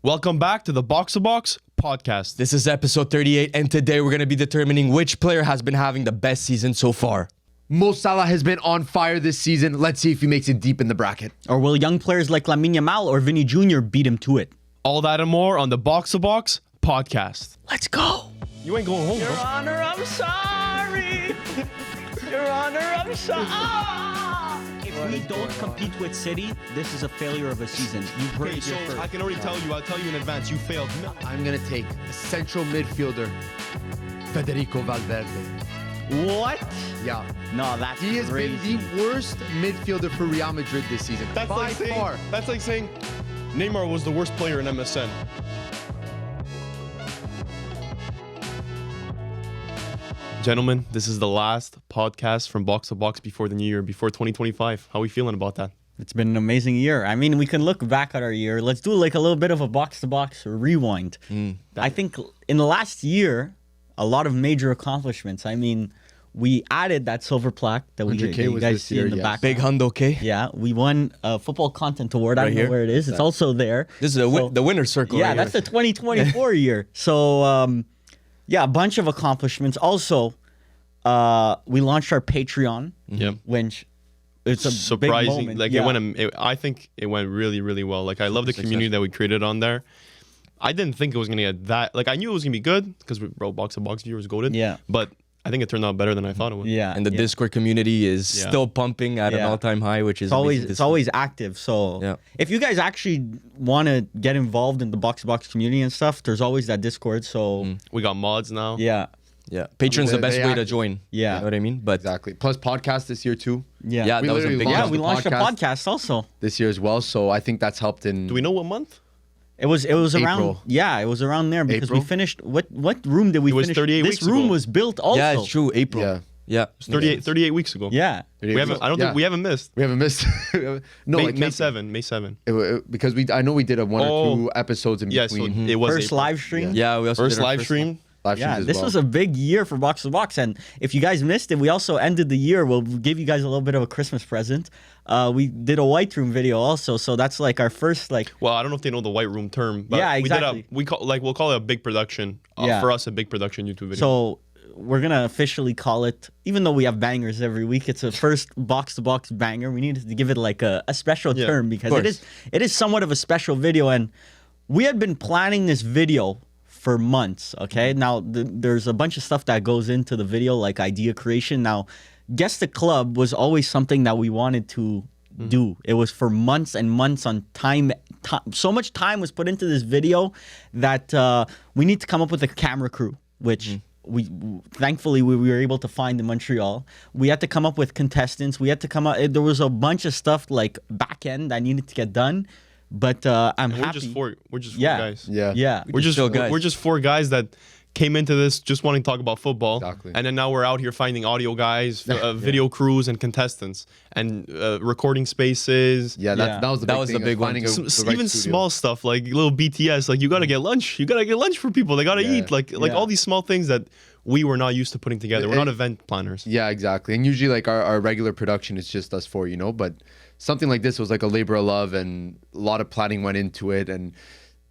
Welcome back to the Box2Box Podcast. This is episode 38, and today we're going to be determining which player has been having the best season so far. Mo Salah has been on fire this season. Let's see if he makes it deep in the bracket. Or will young players like Lamine Yamal or Vinny Jr. beat him to it? All that and more on the Box2Box Podcast. Let's go. You ain't going home, Your bro. Honor, I'm sorry. Your Honor, I'm sorry. If we don't compete with City, this is a failure of a season. You've heard Okay, it so here first. I can already tell you, I'll tell you in advance, you failed. I'm going to take a central midfielder, Federico Valverde. What? Yeah. No, that's He has crazy. been the worst midfielder for Real Madrid this season. That's by far. like saying Neymar was the worst player in MSN. Gentlemen, this is the last podcast from Box2Box before the new year, before 2025. How are we feeling about that? It's been an amazing year. I mean, we can look back at our year. Let's do like a little bit of a box-to-box rewind. I think in the last year, a lot of major accomplishments. I mean, we added that silver plaque that we 100K you was guys this see year, in the yes. back. Big hundo, okay? Yeah, we won a football content award. I Right don't know here? where it is. It's also there. This is the winner's circle. Yeah, right that's here. the 2024 year. So, yeah, a bunch of accomplishments. Also, we launched our Patreon, Yep. which it's a Surprising. big moment. Like Yeah. I think it went really, really well. Like I love the community that we created on there. I didn't think it was gonna get that. Like I knew it was gonna be good because we wrote Box2Box viewers goated. Yeah. But I think it turned out better than I thought it would. Yeah, And the yeah. Discord community is Yeah. still pumping at an Yeah. all-time high, which is amazing to It's see. always active. So Yeah. if you guys actually want to get involved in the Box2Box community and stuff, there's always that Discord. So We got mods now. yeah, Yeah, Patreon's the They- best they way to act- join. Yeah. You know what I mean? But Exactly. Plus podcast this year too. yeah, yeah, We that was a literally big launched yeah. one. We the launched a podcast. podcast also. This year as well. So I think that's helped in. Do we know what month? It was around April. yeah, it was around there because we April? finished what room did we It was finish? 38 this weeks room ago. was built also. Yeah, it's true. April. Yeah. Yeah. 38 weeks ago. Yeah. We haven't. I don't think we haven't missed. We haven't missed. No, May, I May can't- 7. May 7. Because I know we did a one or two episodes in Yes, between. it was First April. live stream. Yeah, we also First did our live stream. live Yeah, streams as this well. was a big year for Box2Box, and if you guys missed it, we also ended the year. We'll give you guys a little bit of a Christmas present. We did a White Room video also, so that's like our first like. Well, I don't know if they know the white room term, but Yeah, we exactly. we'll call it a big production. Yeah. For us, a big production YouTube video. So we're gonna officially call it, even though we have bangers every week, it's a first Box2Box banger. We needed to give it like a special Yeah, term because course. it is somewhat of a special video, and we had been planning this video for months. Okay, now there's a bunch of stuff that goes into the video, like idea creation. Now, Guess the Club was always something that we wanted to do. It was for months and months on time. So much time was put into this video that we need to come up with a camera crew, which we thankfully we were able to find in Montreal. We had to come up with contestants. We had to come up. There was a bunch of stuff like back end that needed to get done. But I'm we're happy. just four Yeah. guys. Yeah. Yeah. We're just still guys. we're just four guys that came into this just wanting to talk about football. Exactly. And then now we're out here finding audio guys, video crews, and contestants, and recording spaces. Yeah, Yeah. that was the That big was the thing, big one. finding the right Even studio. small stuff like little BTS, like you gotta get lunch. You gotta get lunch for people. They gotta Yeah. eat. Like Yeah. all these small things that we were not used to putting together. We're not event planners. Yeah, exactly. And usually, like our regular production is just us four, you know. But something like this was like a labor of love, and a lot of planning went into it. And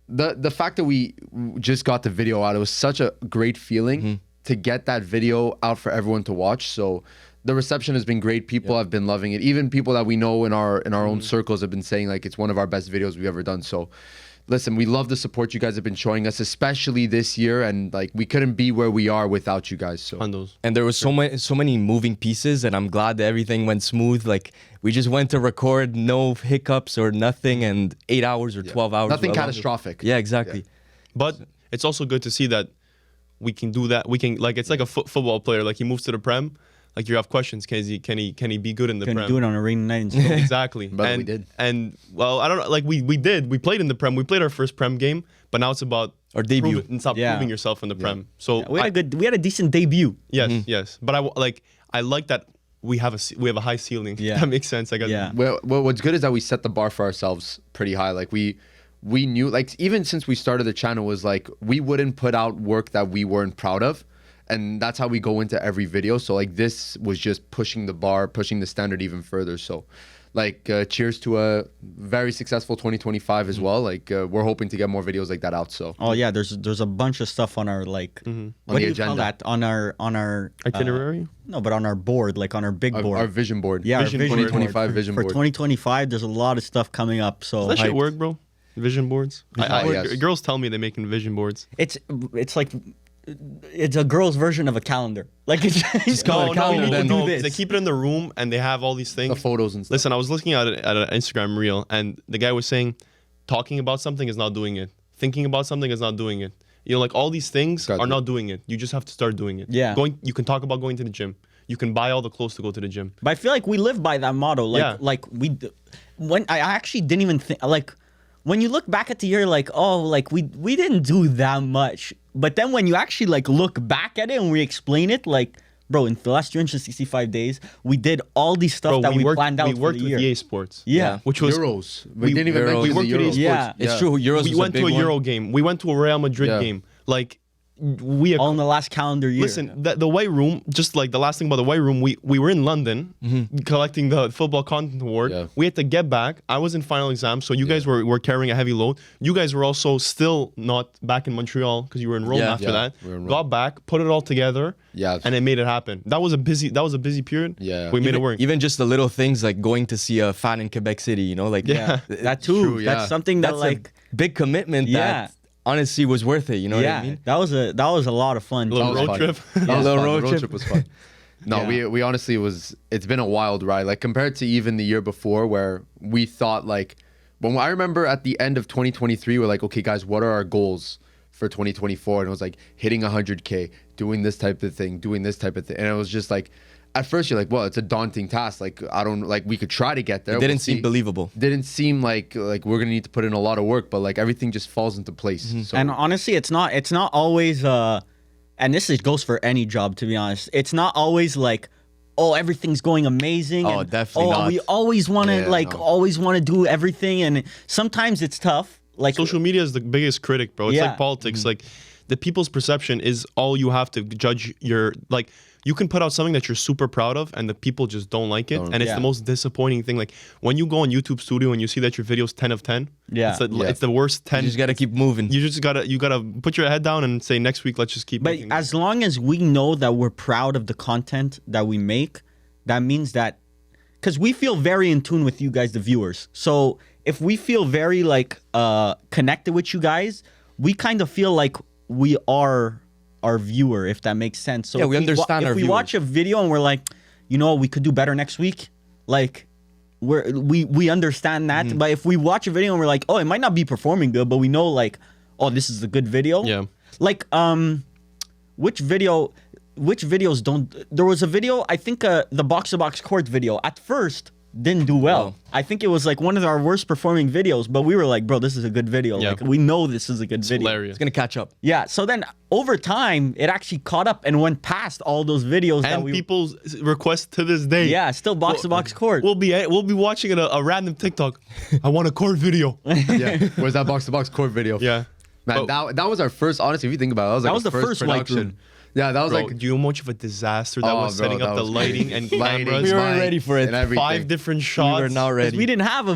the fact that we just got the video out, it was such a great feeling to get that video out for everyone to watch. So the reception has been great. People have been loving it. Even people that we know in our own circles have been saying like it's one of our best videos we've ever done. So. Listen, we love the support you guys have been showing us, especially this year, and like we couldn't be where we are without you guys. So On those. And there was so many moving pieces, and I'm glad that everything went smooth. Like we just went to record, no hiccups or nothing, and 8 hours or 12 hours. nothing well, catastrophic. Yeah, exactly. But it's also good to see that we can do that. We can like it's like a football player. Like he moves to the Prem. Like you have questions. Can he be good in the Couldn't Prem? do it on a rainy night in Stoke. Exactly. But and we did. And well, I don't know. Like we did. We played in the Prem. We played our first Prem game. But now it's about Our debut. It's about Yeah. proving yourself in the Prem. So we had a decent debut. Yes, yes. But I like that we have a high ceiling. Yeah. That makes sense. I guess. Yeah. Well, what's good is that we set the bar for ourselves pretty high. Like we knew, like even since we started the channel, was like we wouldn't put out work that we weren't proud of, and that's how we go into every video. So like this was just pushing the bar, pushing the standard even further. So like cheers to a very successful 2025 as well. Like we're hoping to get more videos like that out. So Oh yeah, there's a bunch of stuff on our like what On do the you agenda. call that on our Itinerary. no, but on our board, like on our big board. our vision board. Yeah, our Vision vision board. 2025 board. vision For board. 2025, there's a lot of stuff coming up. So Does that shit hyped. work, bro? Vision boards. Yes. Girls tell me they're making vision boards. It's like it's a girl's version of a calendar. Like it's call it a calendar, then. no, do they this. keep it in the room and they have all these things. The photos and stuff. Listen, I was looking at an Instagram reel, and the guy was saying, talking about something is not doing it. Thinking about something is not doing it. You know, like all these things Got are it. not doing it. You just have to start doing it. Yeah. You can talk about going to the gym. You can buy all the clothes to go to the gym. But I feel like we live by that motto. Like Yeah. like when I actually didn't even think like when you look back at the year, like oh like we didn't do that much. But then when you actually like look back at it and we explain it, like bro, in the last 365 days, we did all these stuff Bro, that we worked, planned out we for worked the with year. EA Sports. Yeah. Which was Euros. we- We didn't even Euros. mention We the worked with Euros. these Yeah. sports. It's true. Euros We was went a to big a Euro one. game. We went to a Real Madrid Yeah. game. Like we All in the last calendar year. listen, the white room. Just like the last thing about the white room, we were in London collecting the football content award. Yeah. We had to get back. I was in final exam, so you guys were carrying a heavy load. You guys were also still not back in Montreal because you were in Rome Yeah. after Yeah, that. we were in Rome. Got back, put it all together. Yeah. and it made it happen. That was a busy period. Yeah. we made even, it work. Even just the little things like going to see a fan in Quebec City, you know, like Yeah. that too. true, yeah. That's something that that's like a big commitment Yeah. that honestly was worth it. You know yeah, what I mean? that was a lot of fun. Little That was road fun. trip. That was little fun. road The road trip. trip was fun. No, Yeah. we honestly it's been a wild ride. Like compared to even the year before where we thought like when I remember at the end of 2023 we're like, okay guys, what are our goals for 2024? And it was like hitting 100K, doing this type of thing, doing this type of thing. And it was just like at first you're like, well, it's a daunting task. Like I don't like we could try to get there. It didn't We'll seem see. believable. Didn't seem like we're gonna need to put in a lot of work, but like everything just falls into place. So And honestly, it's not always and goes for any job, to be honest. It's not always like, oh, everything's going amazing. Oh, and, definitely oh, not. we always want to Yeah, no. always want to do everything, and sometimes it's tough. Like Social media is the biggest critic, bro. It's Yeah. like politics. Like the people's perception is all you have to judge your like. You can put out something that you're super proud of, and the people just don't like it, and it's Yeah. the most disappointing thing. Like when you go on YouTube Studio and you see that your video's 10 of 10. Yeah. it's the worst 10. You just gotta keep moving. You just gotta put your head down and say next week let's just keep. But making as long as we know that we're proud of the content that we make, that means that because we feel very in tune with you guys, the viewers. So if we feel very like connected with you guys, we kind of feel like we are our viewer, if that makes sense. So Yeah, if we understand if our we viewers. watch a video and we're like, you know, we could do better next week, like we understand that. Mm-hmm. But if we watch a video and we're like, oh, it might not be performing good, but we know like, oh, this is a good video. Yeah. Like which videos don't? There was a video, I think the Box2Box Court video at first didn't do well. Oh. I think it was like one of our worst performing videos, but we were like, bro, this is a good video. Yeah. Like we know this is a good It's video. hilarious. It's gonna catch up. Yeah. So then over time, it actually caught up and went past all those videos that And we. people's requests to this day. Yeah, still Box2Box Court. We'll be watching a random TikTok. I want a court video. yeah, where's that box to box court video? Yeah. Man, But- that was our first. Honestly, if you think about it, that was like That our was the first white production. room. Yeah, that was Bro, like do you know how much of a disaster that Oh, was bro, setting that up the was lighting crazy. and Lighting, cameras? We were mics, ready for it. and everything. 5 different We shots. were not 'Cause ready. we didn't have a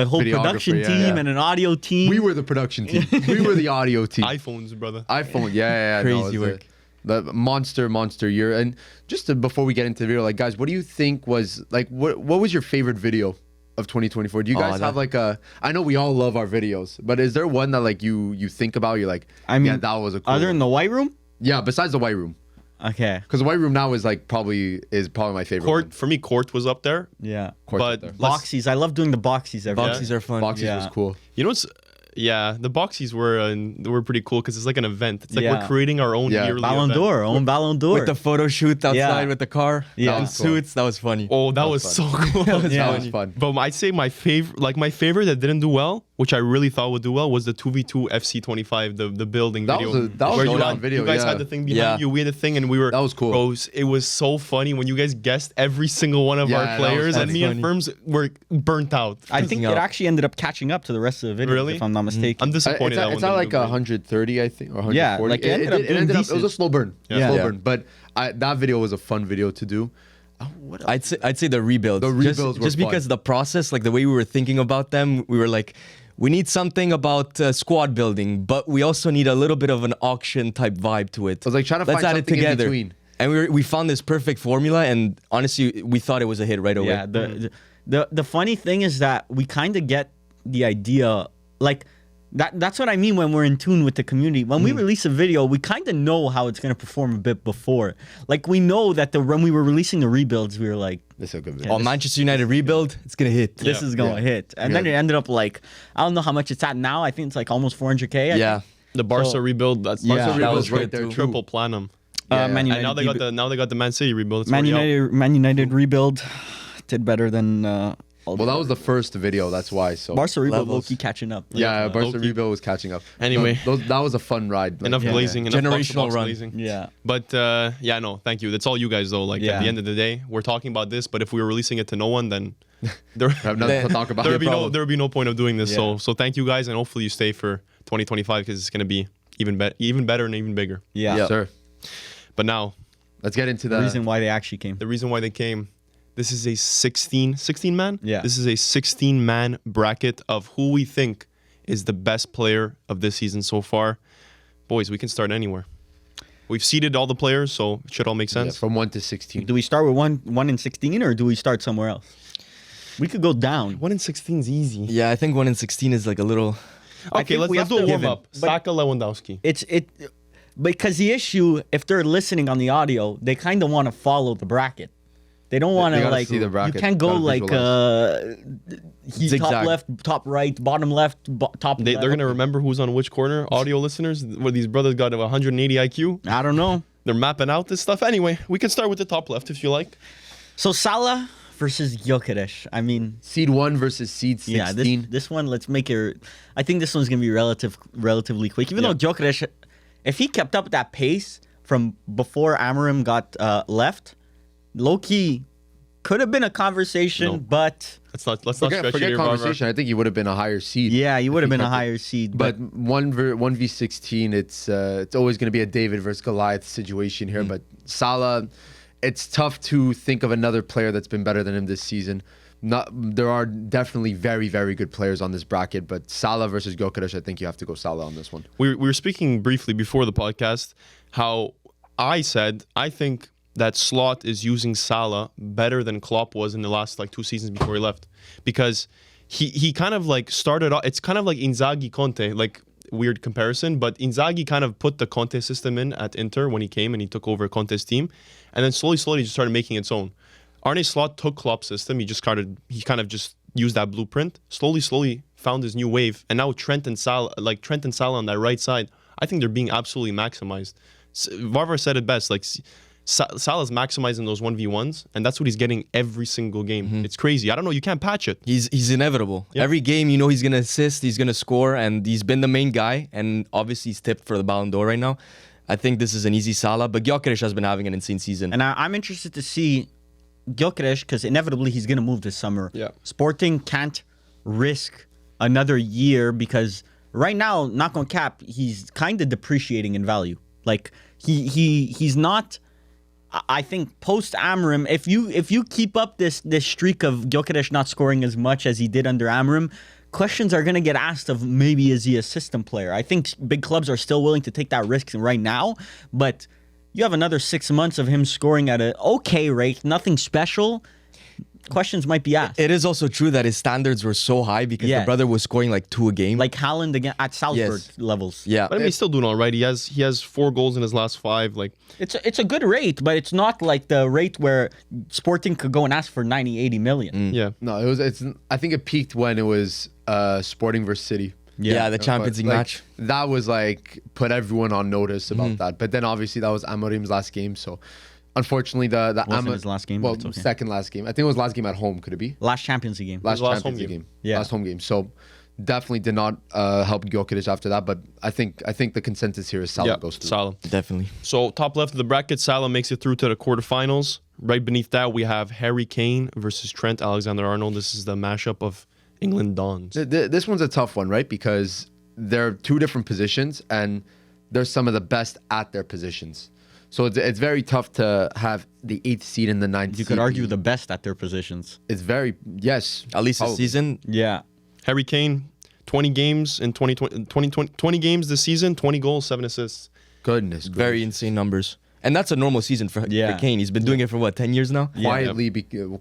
whole Videographer, production yeah, team yeah. and an audio team. We were the production team. We were the audio team. iPhones, brother. iPhone, yeah, no, Crazy it's work. The monster year. And just before we get into the video, like guys, what do you think was like what was your favorite video of 2024? Do you guys that- have like a? I know we all love our videos, but is there one that like you think about? You're like, I mean, yeah, that was a cool other one. than the white room. Yeah, besides the white room, Okay. because the white room now is like probably my favorite. Court one. for me, Court was up there. Yeah. Court's but up there. let's- Boxies. I love doing the boxies every Boxies are fun. Boxes Yeah. was cool. You know what's yeah, the boxies were pretty cool because it's like an event. It's like Yeah. we're creating our own Yeah. yearly Ballon event. d'Or, own Ballon d'Or. With the photo shoot outside Yeah. with the car. Yeah. In That was cool. suits. That was funny. Oh, that was was so cool. Yeah. That was fun. But I'd say my favorite that didn't do well, which I really thought would do well, was the 2v2 FC25, the building That video. was a where you showdown had- video, You guys yeah. had the thing behind Yeah. you, we had the thing, and we were. That was cool. Bro, it was so funny when you guys guessed every single one of Yeah, our that was players, and funny. me and Firms were burnt out. I think Yeah. it actually ended up catching up to the rest of the video, Really? if I'm not mistaken. I'm disappointed that one. It's at didn't like do great. 130, I think, or 140. Yeah, like, it ended up doing it was a decent. slow burn. Yeah. Slow Yeah. burn. But that video was a fun video to do. What else? I'd say the rebuilds. The rebuilds were just fun. because the process, like the way we were thinking about them, we were like, we need something about squad building, but we also need a little bit of an auction type vibe to it. I was like trying to Let's find add it something in together. between. And we found this perfect formula, and honestly, we thought it was a hit right away. Yeah, the funny thing is that we kind of get the idea, like that's what I mean when we're in tune with the community. When we release a video, we kind of know how it's gonna perform a bit before. Like we know that when we were releasing the rebuilds, we were like, This is a good video. Oh, Manchester United rebuild, it's gonna hit. this is gonna hit, and then it ended up like I don't know how much it's at now. I think it's like almost 400K. Yeah. The Barca So- rebuild. That's Yeah, Barca that rebuild was is right there, too. triple platinum. Man And United, now they got the Man City rebuild. It's Man already out. Man United rebuild did better than. All Well, the that was the first video. That's why. So Barca rebuild Levels. low-key catching up. yeah, Barca low-key. rebuild was catching up. Anyway. that was a fun ride. Like, Enough yeah. glazing. Enough Generational box-to-box run. glazing. Yeah. But yeah, no, thank you. That's all you guys though. Like Yeah. at the end of the day, we're talking about this. But if we were releasing it to no one, then there I have nothing to talk about. there would be no point of doing this. Yeah. So thank you guys, and hopefully you stay for 2025 because it's gonna be even better and even bigger. Yeah. Yes, sir. But now Let's get into The the reason why they actually came. the reason why they came. This is a 16 man? Yeah. This is a 16-man bracket of who we think is the best player of this season so far. Boys, we can start anywhere. We've seeded all the players, so it should all make yeah, sense. from 1 to 16. Do we start with one in 16 or do we start somewhere else? We could go down. 1 in 16 is easy. Yeah, I think 1 in 16 is like a little. I Okay, think we let's have do a to- warm up. But- Saka, Lewandowski. Because the issue, if they're listening on the audio, they kind of want to follow the bracket. They don't want They to gotta like. see the bracket. You can't go Gotta like top Zigzag. left, top right, bottom left, top. They're left. gonna remember who's on which corner. Audio listeners, where these brothers got a 180 IQ. I don't know. They're mapping out this stuff. Anyway, we can start with the top left if you like. So Salah versus Gyökeres. I mean, Seed 1 versus seed 16. yeah, this one. Let's make it. I think this one's gonna be relatively quick. Even though Gyökeres, if he kept up that pace from before Amorim got left, low key could have been a conversation, No. but Let's not stretch Forget it here, conversation. I think he would have been a higher seed. yeah, he would have if been a kept it. higher seed. But 1v16, it's always going to be a David versus Goliath situation here. But Salah, it's tough to think of another player that's been better than him this season. There are definitely very, very good players on this bracket, but Salah versus Gyökeres, I think you have to go Salah on this one. We were speaking briefly before the podcast how I said I think that Slot is using Salah better than Klopp was in the last like 2 seasons before he left, because he kind of like started off. It's kind of like Inzaghi Conte, like weird comparison, but Inzaghi kind of put the Conte system in at Inter when he came and he took over Conte's team, and then slowly just started making its own. Arne Slot took Klopp's system. He kind of just used that blueprint. Slowly found his new wave, and now Trent and Salah on that right side, I think they're being absolutely maximized. Varvar said it best. Like Salah's maximizing those 1v1s, and that's what he's getting every single game. It's crazy. I don't know. You can't patch it. He's inevitable. Yeah. Every game, you know, he's gonna assist, he's gonna score, and he's been the main guy. And obviously, he's tipped for the Ballon d'Or right now. I think this is an easy Salah, but Gyökeres has been having an insane season. And I'm interested to see Gyökeres because inevitably he's going to move this summer. Yeah. Sporting can't risk another year because right now, not going to cap, he's kind of depreciating in value. Like he's not. I think post Amorim, if you keep up this streak of Gyökeres not scoring as much as he did under Amorim, questions are going to get asked of maybe is he a system player. I think big clubs are still willing to take that risk right now, but you have another 6 months of him scoring at an okay rate, nothing special. Questions might be asked. It is also true that his standards were so high because Yeah. the brother was scoring like 2 a game. Like Haaland again at Salzburg Yes. levels. yeah, But I mean, he's still doing all right. He has 4 goals in his last 5. Like It's a good rate, but it's not like the rate where Sporting could go and ask for 90, 80 million. yeah. No, I think it peaked when it was Sporting versus City. yeah, the Champions League Like, match. That was like put everyone on notice about that. But then obviously that was Amorim's last game, so unfortunately the Wasn't his last game, Well, but it's okay. second last game. I think it was last game at home. Could it be Last Champions League game. last last Champions home League game. game? Yeah. Last home game. So definitely did not help Gyökeres after that. But I think the consensus here is Salah Yeah, goes through. Salah. Definitely. So top left of the bracket, Salah makes it through to the quarterfinals. Right beneath that, we have Harry Kane versus Trent Alexander-Arnold. This is the mashup of England Dons. This one's a tough one, right? Because they're 2 different positions and they're some of the best at their positions. So it's very tough to have the 8th seed and the 9th. You could argue the best at their positions. It's very yes. At least a Probably. season. Yeah. Harry Kane, 20 games in 20 games this season, 20 goals, 7 assists. Goodness. Very insane numbers. And that's a normal season for Kane. He's been doing it for what, 10 years now?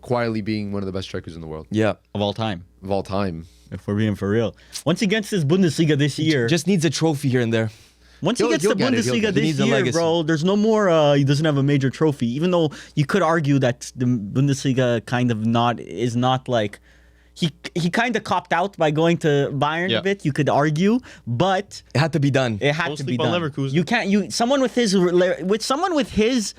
Quietly being one of the best strikers in the world Yeah. Of all time. of all time. If we're being for real. Once he gets this Bundesliga this year. Just needs a trophy here and there. Once he gets the he'll get it. Bundesliga He this needs a year, legacy. bro, there's no more. He doesn't have a major trophy. Even though you could argue that the Bundesliga kind of is not like he kind of copped out by going to Bayern a bit. You could argue, but It had to be done. it had Don't to be sleep on done. Leverkusen. You can't. Someone with his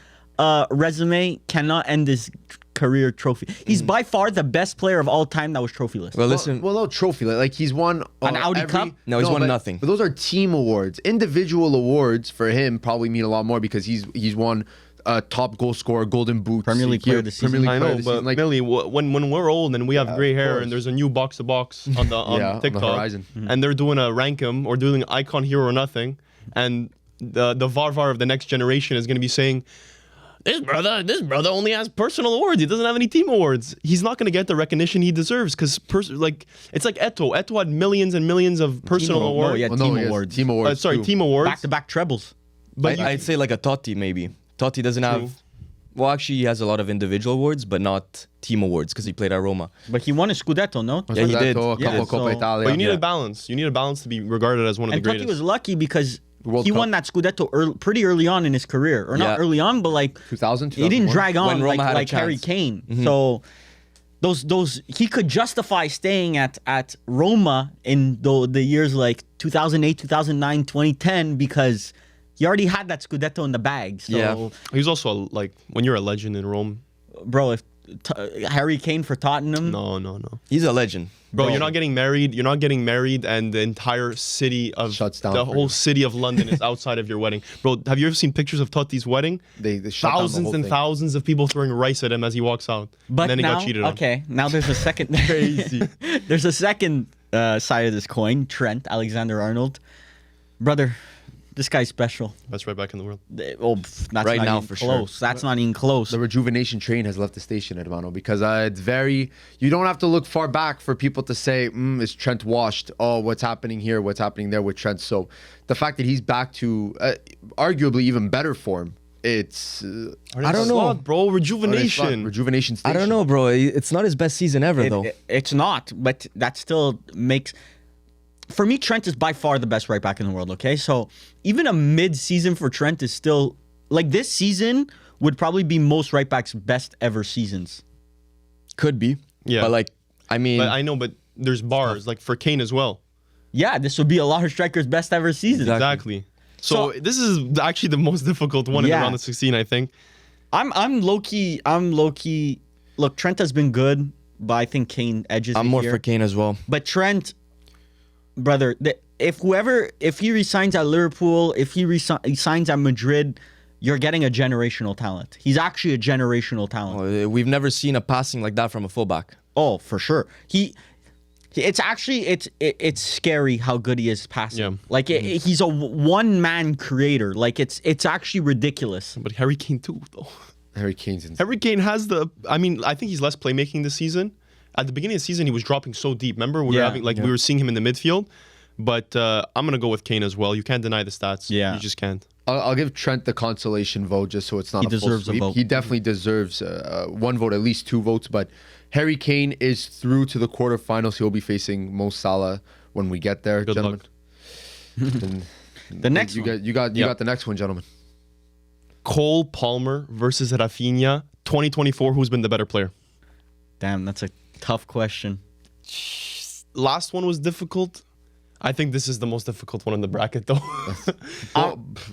resume cannot end his career trophy. He's by far the best player of all time that was trophyless. Well, listen. Well, no trophy. Like he's won An Audi Cup? No, he's won but- nothing. But those are team awards. Individual awards for him probably mean a lot more because he's won top goal scorer, Golden Boot, Premier League player of the season. Premier League I player know, of the but season. Like, Millie, when we're old and we have gray of hair course. and there's a new box-to-box on on the TikTok, horizon. and they're doing a rank 'em or doing icon hero or nothing, and the Varvar of the next generation is going to be saying, this brother only has personal awards. He doesn't have any team awards. He's not going to get the recognition he deserves because it's like Eto. Eto had millions and millions of personal awards. yeah, well, team he has awards. Team awards. too. Team awards. Back-to-back trebles. But you- I'd say like a Totti maybe. Totti doesn't True. have. Well, actually, he has a lot of individual awards, but not team awards because he played at Roma. But he won a Scudetto, no? Yeah, he did. A couple Yeah, of Coppa so- Italia. but you need a balance. You need a balance to be regarded as one of And the Totti greatest. was lucky because World he Cup. won that Scudetto pretty early on in his career. Or not Yeah. early on, but like 2000, he didn't 2001? drag on When Roma like, had a like Harry chance. Kane. So those he could justify staying at Roma in the years like 2008, 2009, 2010 because he already had that Scudetto in the bag. So Yeah. He's also like when you're a legend in Rome. bro, if Harry Kane for Tottenham, No. He's a legend. Bro, you're not getting married. You're not getting married, and the entire city of Shuts down the for whole you. city of London is outside of your wedding. Bro, have you ever seen pictures of Totti's wedding? They shut down the Thousands whole and thing. thousands of people throwing rice at him as he walks out. But and then he now, got cheated on. okay, now there's a second. Crazy. There's a second side of this coin. Trent Alexander-Arnold, brother, this guy's special. Best right back in the world. That's Right not now, even for close. sure. That's not even close. The rejuvenation train has left the station, Hermano, because it's very. You don't have to look far back for people to say, "Is Trent washed? Oh, what's happening here? What's happening there with Trent?" So, the fact that he's back to arguably even better form, it's. I don't know. Slot, bro. Rejuvenation. Rejuvenation station. I don't know, bro. It's not his best season ever, though. It's not, but that still makes. For me, Trent is by far the best right back in the world. Okay, so even a mid-season for Trent is still like this season would probably be most right backs' best ever seasons. Could be. Yeah. But like, I mean, But I know, but there's bars like for Kane as well. Yeah, this would be a lot of strikers' best ever season. Exactly. So this is actually the most difficult one in the Yeah. round of 16, I think. I'm low key. Look, Trent has been good, but I think Kane edges. I'm it more here. for Kane as well. But Trent, brother, if he resigns at Liverpool, if he resigns at Madrid, you're getting a generational talent. He's actually a generational talent. We've never seen a passing like that from a fullback. Oh, for sure. It's actually it's scary how good he is passing. Yeah. Like he's a one man creator. Like it's actually ridiculous. But Harry Kane too, though. Harry Kane's insane. Harry Kane has the. I mean, I think he's less playmaking this season. At the beginning of the season, he was dropping so deep. Remember, we were seeing him in the midfield. But I'm gonna go with Kane as well. You can't deny the stats. Yeah. You just can't. I'll give Trent the consolation vote just so it's not He a full deserves a sweep. vote. He definitely deserves one vote, at least 2 votes. But Harry Kane is through to the quarterfinals. He'll be facing Mo Salah when we get there, Good gentlemen. luck. And The next you one. got the next one, gentlemen. Cole Palmer versus Rafinha, 2024. Who's been the better player? Damn, that's a tough question. Last one was difficult. I think this is the most difficult one in the bracket, though.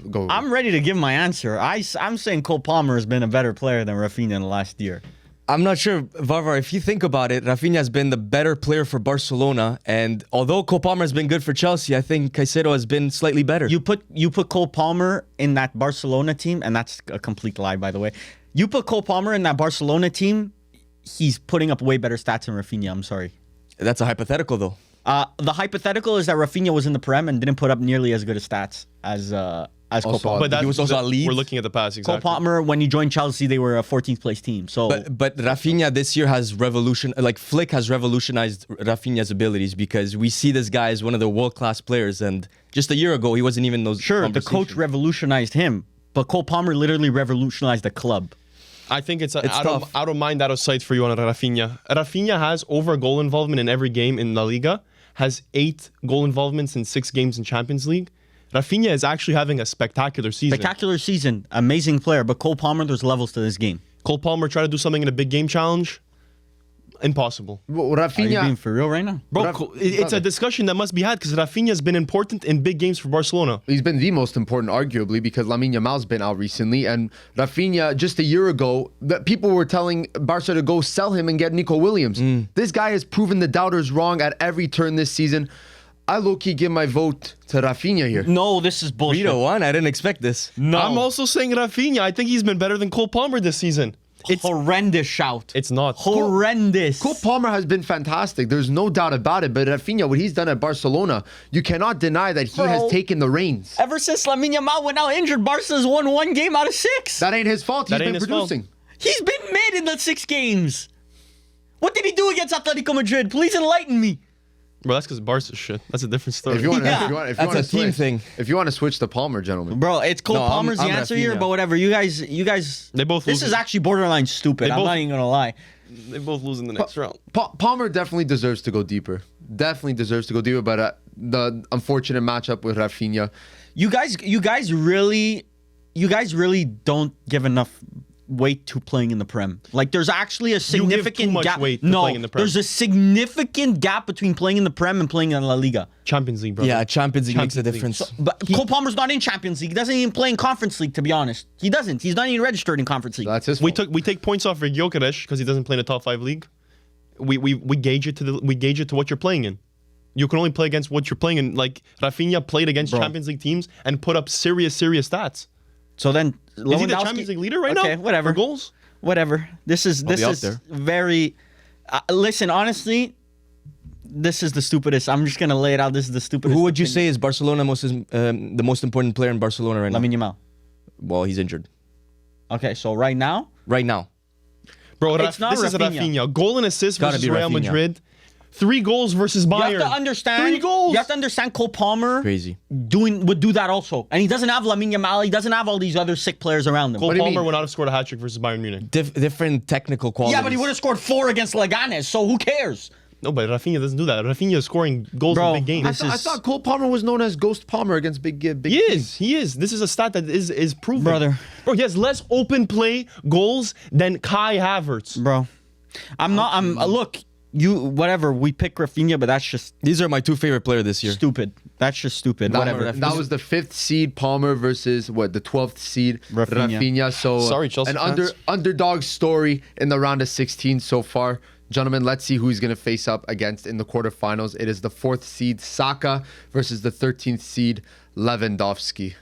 Go. I'm ready to give my answer. I'm saying Cole Palmer has been a better player than Rafinha in the last year. I'm not sure, Varvar, if you think about it, Rafinha has been the better player for Barcelona. And although Cole Palmer has been good for Chelsea, I think Caicedo has been slightly better. You put Cole Palmer in that Barcelona team, and that's a complete lie, by the way. You put Cole Palmer in that Barcelona team, he's putting up way better stats than Rafinha. I'm sorry. That's a hypothetical, though. The hypothetical is that Rafinha was in the Prem and didn't put up nearly as good a stats as as Cole Also, Palmer. But He was also a lead. We're looking at the past, Cole exactly. Palmer, when he joined Chelsea, they were a 14th place team. So But Rafinha this year has Flick has revolutionized Rafinha's abilities because we see this guy as one of the world-class players, and just a year ago he wasn't even those. sure, the coach conversations. revolutionized him, but Cole Palmer literally revolutionized the club. I think it's, It's out tough. of mind, out of sight for you on Rafinha. Rafinha has over goal involvement in every game in La Liga, has 8 goal involvements in 6 games in Champions League. Rafinha is actually having a spectacular season. Spectacular season, amazing player, but Cole Palmer, there's levels to this game. Cole Palmer tried to do something in a big game challenge. Impossible. Well, Are you being Rafinha, for real right now? Bro, it's a brother. discussion that must be had because Rafinha has been important in big games for Barcelona. he's been the most important, arguably, because Lamine Yamal's been out recently, and Rafinha just a year ago, that people were telling Barca to go sell him and get Nico Williams. This guy has proven the doubters wrong at every turn this season. I low-key give my vote to Rafinha here. No, this is bullshit. Rito won. I didn't expect this. No. I'm also saying Rafinha. I think he's been better than Cole Palmer this season. It's horrendous shout. it's not. Horrendous. Cole Palmer has been fantastic. There's no doubt about it. But Rafinha, what he's done at Barcelona, you cannot deny that he Bro. has taken the reins. Ever since Lamine Yamal went out injured, Barca's won 1 game out of 6. That ain't his fault. He's That been ain't his fault. producing. He's been mid in the 6 games. What did he do against Atletico Madrid? Please enlighten me. Bro, that's because Barca's shit. That's a different story. If you want, Yeah. if you want, if you That's want a to team switch, thing. If you want to switch to Palmer, gentlemen. Bro, it's Cole No, I'm- Palmer's I'm the answer here, Rafinha. but whatever. You guys. They both This lose. is actually borderline stupid. They I'm both- not even gonna lie. They both lose in the next round. Palmer definitely deserves to go deeper. Definitely deserves to go deeper. But the unfortunate matchup with Rafinha. You guys really don't give enough weight to playing in the Prem. Like, there's actually a significant too much gap. weight to No, playing in the Prem. there's a significant gap between playing in the Prem and playing in La Liga. Champions League, bro. Yeah, Champions League makes a Champions League. difference. But Cole Palmer's not in Champions League. He doesn't even play in Conference League, to be honest. He doesn't. He's not even registered in Conference League. That's his We fault. take points off for Gyökeres because he doesn't play in a top 5 league. We gauge it to what you're playing in. You can only play against what you're playing in. Like Rafinha played against Bro. Champions League teams and put up serious stats. So then, Is he the Lewandowski- Champions League leader right now? Okay, whatever. For goals? Whatever. This is be up is there. very. Listen, honestly, this is the stupidest. I'm just gonna lay it out. This is the stupidest. Who would you opinion. say is the most important player in Barcelona right now? Lamine Yamal. Well, he's injured Okay, so right now, right now. Bro, It's not this is Rafinha. Rafinha. Goal and assist Gotta versus be Real Rafinha. Madrid. 3 goals versus Bayern. you have to understand. 3 goals. You have to understand. Cole Palmer Crazy. would do that also, and he doesn't have Lamine Yamal. He doesn't have all these other sick players around him. Cole What do you Palmer mean? would not have scored a hat trick versus Bayern Munich. Different technical qualities. Yeah, but he would have scored 4 against Leganes. So who cares? No, but Rafinha doesn't do that. Rafinha is scoring goals Bro, in big I, games. I thought Cole Palmer was known as Ghost Palmer against big He is. He is. This is a stat that is proven. Brother. Bro, he has less open play goals than Kai Havertz. Bro, look. You whatever. We pick Rafinha, but that's just These are my 2 favorite players this year. stupid. That's just stupid. That, Whatever. that was the 5th seed Palmer versus what, the 12th seed Rafinha. Rafinha. So Sorry, Chelsea an fans. underdog story in the round of 16 so far. Gentlemen, let's see who he's going to face up against in the quarterfinals. It is the 4th seed Saka versus the 13th seed Lewandowski.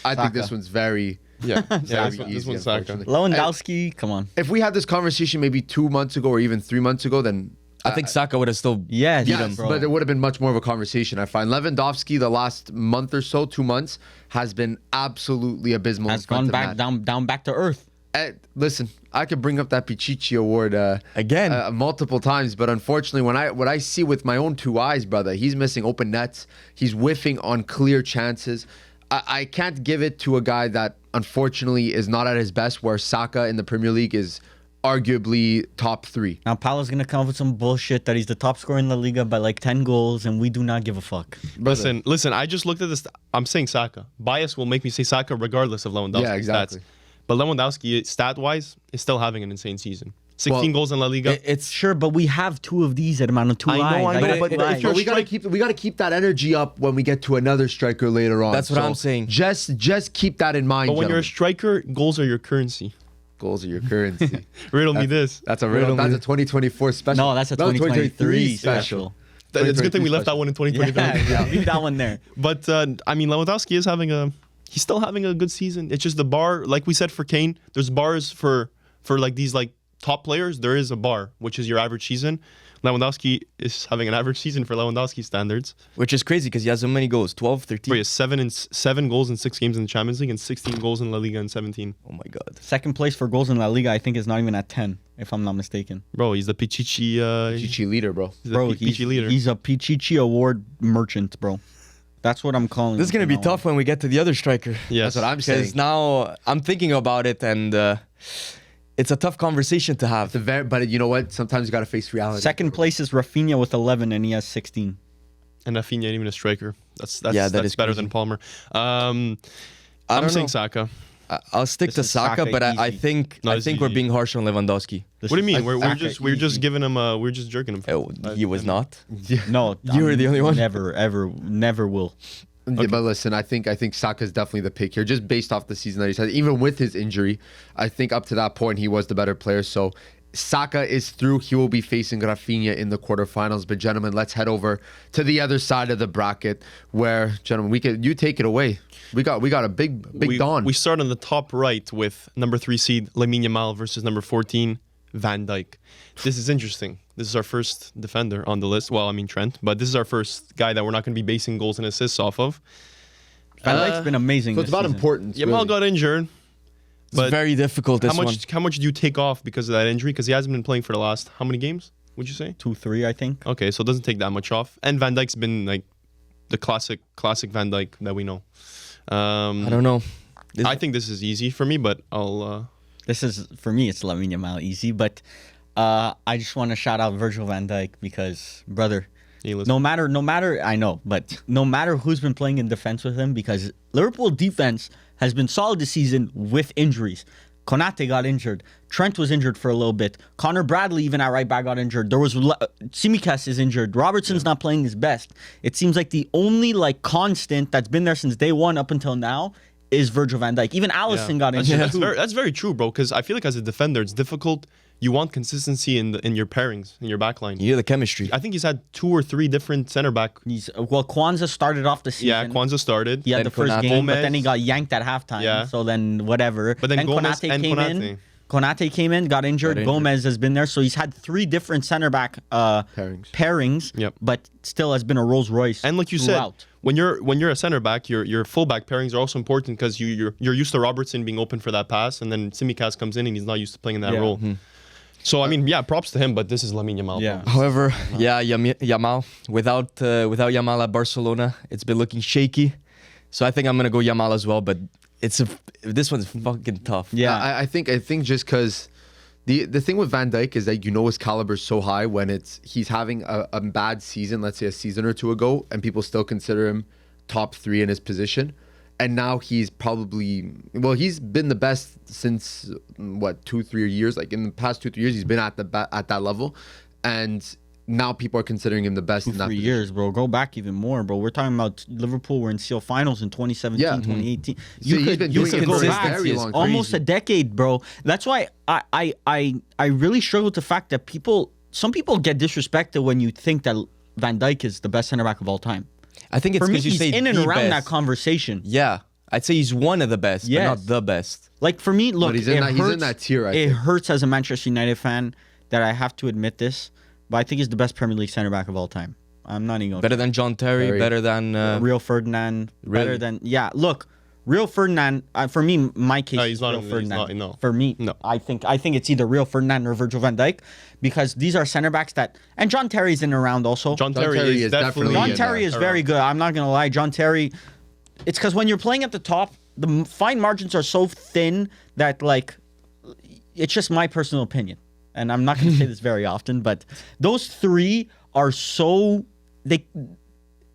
I think this one's very Yeah, very this easy, one's Saka. unfortunately. Lewandowski. Come on. If we had this conversation maybe 2 months ago or even 3 months ago, then I think Saka would have still Yes, beat yes, him. bro. but it would have been much more of a conversation. I find Lewandowski the last month or so, 2 months, has been absolutely abysmal. Has in front gone of back Matt. down back to earth. Listen, I could bring up that Pichichi award Again. multiple times, but unfortunately, what I see with my own 2 eyes, brother, he's missing open nets. He's whiffing on clear chances. I can't give it to a guy that unfortunately is not at his best, where Saka in the Premier League is arguably top 3. Now Paulo's gonna come up with some bullshit that he's the top scorer in La Liga by like 10 goals, and we do not give a fuck. Listen. I just looked at this. I'm saying Saka. Bias will make me say Saka regardless of Lewandowski. Yeah, exactly. Stats. But Lewandowski, stat-wise, is still having an insane season. 16 goals in La Liga. It's Sure, but we have 2 of these at amount of 2 I know, eyes. I know, Like, but why? if you're we gotta keep that energy up when we get to another striker later on. That's what I'm saying. Just keep that in mind. but when you're a gentlemen. striker, goals are your currency. Goals are your currency. Riddle me this. That's a 2024 special. No, that's a No, 2023 special. special. It's a good thing we left that one in 2023. Yeah, leave that one there. But I mean, Lewandowski is he's still having a good season. It's just the bar, like we said for Kane, there's bars for like these like top players. There is a bar, which is your average season. Lewandowski is having an average season for Lewandowski standards. Which is crazy because he has so many goals, 12, 13. Bro, he has seven goals in 6 games in the Champions League and 16 goals in La Liga in 17. Oh my God. Second place for goals in La Liga, I think, is not even at 10, if I'm not mistaken. Bro, he's the Pichichi. Chichi leader, bro. He's Bro, the Pichichi leader. he's a Pichichi Award merchant, bro. That's what I'm calling This is him going to be from now tough when we get to the other striker. Yes. That's what I'm saying. Because now I'm thinking about it and it's a tough conversation to have. But you know what? Sometimes you got to face on. reality. Second place is Rafinha with 11, and he has 16. And Rafinha ain't even a striker. That's Yeah, that that's is better crazy. than Palmer. I I'm don't saying know. Saka. I'll stick This to is Saka, Saka but I easy. think Not I as think we're easy. being harsh on Lewandowski. This What do you is mean? We're Saka just easy. giving him. We're just jerking him. Oh, he was not. No, You were the only one? Never, ever, never will. Yeah, but listen, I think Saka's definitely the pick here, just based off the season that he's had. Even with his injury, I think up to that point he was the better player. So Saka is through. He will be facing Rafinha in the quarterfinals. But gentlemen, let's head over to the other side of the bracket, where gentlemen, you take it away. We got a big dawn. We start on the top right with number 3 seed Lamine Yamal versus number 14 Van Dijk. This is interesting. This is our first defender on the list. Well, I mean Trent, but this is our first guy that we're not going to be basing goals and assists off of. Van Dijk's been amazing. so it's this about season. importance. Yamal really. got injured. It's But very difficult this one. How much do you take off because of that injury? Because he hasn't been playing for the last how many games? Would you say? 2-3, I think. Okay, so it doesn't take that much off. And Van Dijk's been like the classic Van Dijk that we know. I don't know. I think this is easy for me, but I'll. This is, for me, it's Lamine Yamal easy, but I just want to shout out Virgil van Dijk because, brother, Hey, listen. no matter, I know, but no matter who's been playing in defense with him, because Liverpool defense has been solid this season with injuries. Konate got injured. Trent was injured for a little bit. Connor Bradley, even at right back, got injured. Tsimikas is injured. Robertson's not playing his best. It seems like the only constant that's been there since day one up until now is Virgil van Dijk. Even Alisson got injured. That's very true, bro. Because I feel like as a defender, it's difficult. You want consistency in your pairings, in your back line. You hear the chemistry. I think he's had 2 or 3 different center back. Kwanzaa started off the season. Yeah, Kwanzaa started. He had Then the first Konate. game, but Gomez. then he got yanked at halftime. Yeah. So then whatever. But then Gomez Konate and came Konate. in. Konate came in, got injured. Gomez has been there. So he's had 3 different center back pairings. Yep. But still has been a Rolls Royce. And like you throughout. said, when you're a center back, your fullback pairings are also important because you're used to Robertson being open for that pass, and then Tsimikas comes in and he's not used to playing in that Yeah. role. So I mean, yeah, props to him, but this is Lamine Yamal. Yeah. bro. However, Yamal without Yamal at Barcelona, it's been looking shaky. So I think I'm gonna go Yamal as well. But this one's fucking tough. Yeah. I think just because the thing with Van Dijk is that his caliber is so high when he's having a bad season, let's say a season or 2 ago, and people still consider him top 3 in his position. And now he's he's been the best since 2-3 years. Like in the past 2-3 years, he's been at that level, and now people are considering him the best in that 3 position. years, bro. Go back even more, bro. We're talking about Liverpool were in CL finals in 2017, Yeah. 2018. So he's been doing it go for a back very long time. almost a decade, bro. That's why I really struggle with the fact that some people get disrespected when you think that Van Dijk is the best center back of all time. I think it's For me, because you he's say in and the around best. that conversation. Yeah, I'd say he's one of the best, Yes. but not the best. Like for me, look, he's in it that- he's in hurts, that tier, I it think. hurts as a Manchester United fan that I have to admit this, but I think he's the best Premier League center back of all time. I'm not even going Better than John Terry, Very- better than Rio Ferdinand, better Really? than look, Rio Ferdinand. For me, my case, No, he's is not Rio in- he's Ferdinand. not- no. For me, No. I think it's either Rio Ferdinand or Virgil van Dijk, because these are center backs and John Terry's in and around also. John Terry Terry is is definitely. definitely John in Terry there. is very good. I'm not gonna lie, John Terry. It's because when you're playing at the top, the fine margins are so thin that it's just my personal opinion, and I'm not gonna say this very often, but those 3 are so they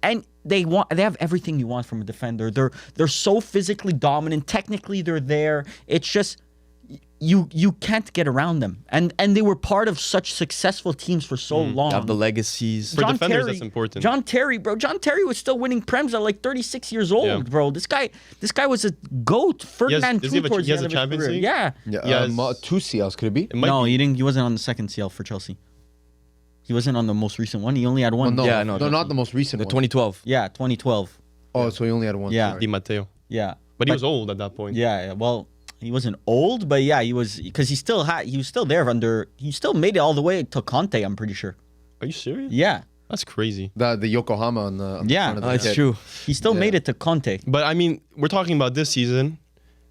have everything you want from a defender. They're so physically dominant. Technically, they're there. It's just you can't get around them, and they were part of such successful teams for so long. have the legacies. For defenders, that's important. John Terry, bro. John Terry was still winning prems at 36 years old, Yeah. bro. This guy was a goat. Ferdinand does he too have a- towards he the has end a of his Champions career. League? Yeah. Yeah, 2 CLs could it be? It might No, be- he didn't. He wasn't on the second CL for Chelsea. He wasn't on the most recent one. He only had one. Well, no, Yeah, no, not the most recent The one. 2012. Yeah, 2012. Oh, so he only had one. Yeah. sorry. Di Matteo. Yeah. But he was old at that point. Yeah, well, he wasn't old, but yeah, he was, because he was still there he still made it all the way to Conte, I'm pretty sure. Are you serious? Yeah. That's crazy. The Yokohama on the Yeah. front of the That's kit. true. He still made it to Conte. But I mean, we're talking about this season.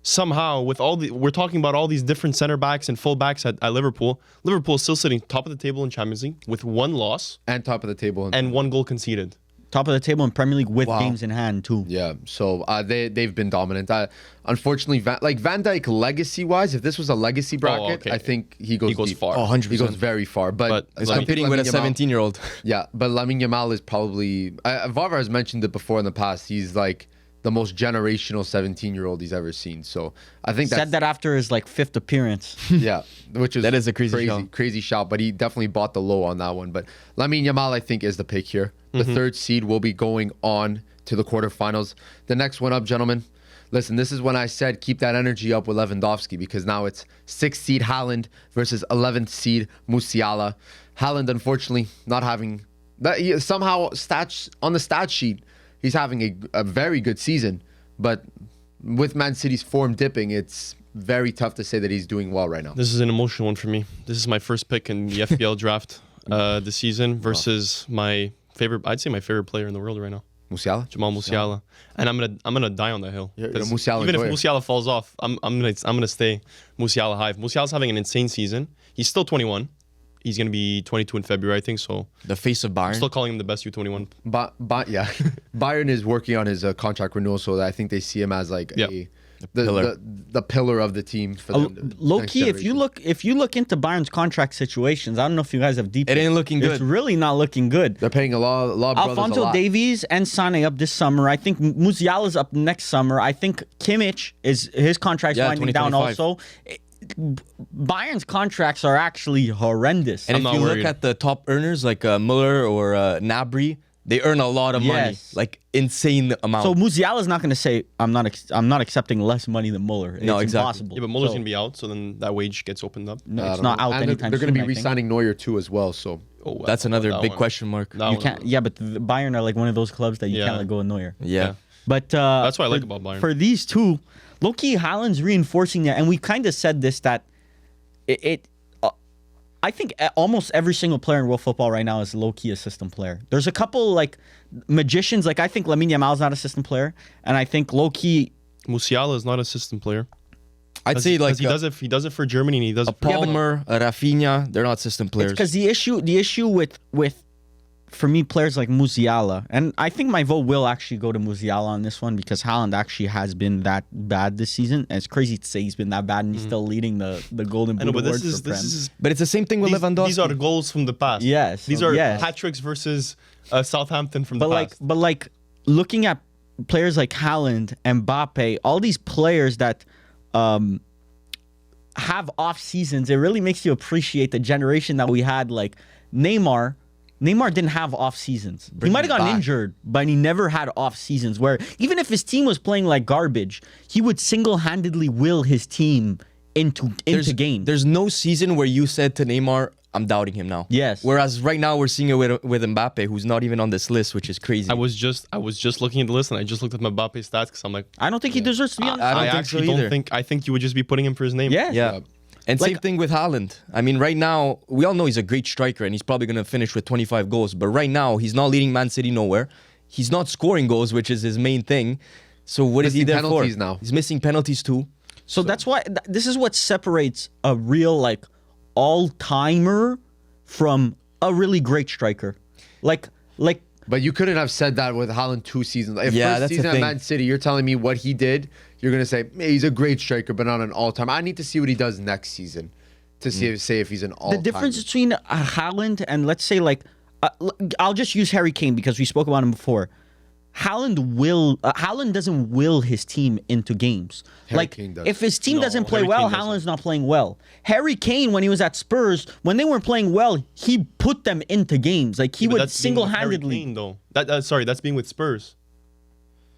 Somehow, we're talking about all these different center backs and full backs at Liverpool. Liverpool's still sitting top of the table in Champions League with 1 loss And top of the table. and 1 goal conceded. Top of the table in Premier League with Wow. games in hand too. Yeah, so they've been dominant. Unfortunately, Van Dijk legacy wise, if this was a legacy bracket, okay. I think he goes goes deep. far. Oh, 100%. He goes very far. But He's I think competing with a Lamine Yamal- 17-year-old. Yeah, but Lamine Yamal is probably. Varvar has mentioned it before in the past. He's like the most generational 17-year-old he's ever seen. So I think Said that after his like 5th appearance. yeah, which is That is a crazy shout. But he definitely bought the low on that one. But Lamine Yamal, I think, is the pick here. The 3rd seed will be going on to the quarterfinals. The next one up, gentlemen. Listen, this is when I said keep that energy up with Lewandowski, because now it's 6th seed Haaland versus 11th seed Musiala. Haaland, unfortunately, not having that. Somehow, stats on the stat sheet, he's having a very good season, but with Man City's form dipping, it's very tough to say that he's doing well right now. This is an emotional one for me. This is my first pick in the FPL draft this season versus my favorite player in the world right now, Musiala? Jamal Musiala. And I'm gonna die on that hill. You're a 'Cause Musiala even if enjoyer. Musiala falls off, I'm gonna stay Musiala high. Musiala's having an insane season. He's still 21. He's gonna be 22 in February, I think. So The face of Bayern. still calling him the best U21. Yeah, Bayern is working on his contract renewal, so I think they see him as like Yep. the pillar of the team. For them, Low next key, generation. if you look into Bayern's contract situations, I don't know if you guys have deep. It ain't looking It's good. really not looking good. They're paying a lot of brothers a Alfonso lot. Davies and Sane up this summer. I think Musiala's up next summer. I think Kimmich is his contract's Yeah, winding down 2025. also. Bayern's contracts are actually horrendous. And I'm if not you worried. look at the top earners like Muller or Nabry, they earn a lot of money, Yes. like insane amount. So Musiala's not going to say I'm not accepting less money than Muller. It's No, exactly. impossible. Yeah, but Muller's So, gonna be out, so then that wage gets opened up. no, I it's don't not know. out And anytime they're soon. going to be I think. re-signing Neuer too as well. So Oh, That's another that big one. question mark. That You one. can't. Yeah, but the Bayern are like one of those clubs that you Yeah. can't let go of Neuer. Yeah. But That's what I like for- about Bayern. For these two, low-key, Haaland's reinforcing that, and we kind of said this that I think almost every single player in world football right now is low-key a system player. There's a couple like magicians, like I think Lamine Yamal's not a system player, and I think low-key Musiala is not a system player. I'd say like he does it for Germany and he does a it for Palmer, a Rafinha, they're not system players. because the issue with for me players like Musiala, and I think my vote will actually go to Musiala on this one because Haaland actually has been that bad this season. And it's crazy to say he's been that bad and he's still leading the Golden I Boot know, but awards this for Prem. is But it's the same thing with Lewandowski. these are goals from the past. Yes, These are yes. hat tricks versus Southampton from But the like, past. but like looking at players like Haaland, Mbappe, all these players that have off seasons, it really makes you appreciate the generation that we had. Like Neymar didn't have off seasons. He might have gotten back. injured, but he never had off seasons. Where even if his team was playing like garbage, he would single-handedly will his team into games. There's no season where you said to Neymar, I'm doubting him now. Yes. Whereas right now we're seeing it with Mbappe, who's not even on this list, which is crazy. I was just looking at the list and I just looked at Mbappe's stats because I'm like, I don't think he deserves to be on. I don't think actually so either. don't think. I think you would just be putting him for his name. Yeah. Yeah. And Like- same thing with Haaland. I mean, right now, we all know he's a great striker and he's probably going to finish with 25 goals. But right now, he's not leading Man City nowhere. He's not scoring goals, which is his main thing. So what is he Missing there penalties for? now. He's missing penalties too. So that's why this is what separates a real like all-timer from a really great striker. Like But you couldn't have said that with Haaland 2 seasons. If Yeah, first that's the season at thing. Man City, you're telling me what he did, you're going to say, "Hey, he's a great striker, but not an all-time. I need to see what he does next season to see if he's an all-time. the difference between Haaland and let's say like I'll just use Harry Kane because we spoke about him before. Haaland doesn't will his team into games. Harry Like Kane does. if his team No, doesn't play Harry well, Kane doesn't. Haaland's not playing well. Harry Kane, when he was at Spurs, when they weren't playing well, he put them into games. Like he But would that's being with Harry single-handedly. Kane, though. That's being with Spurs.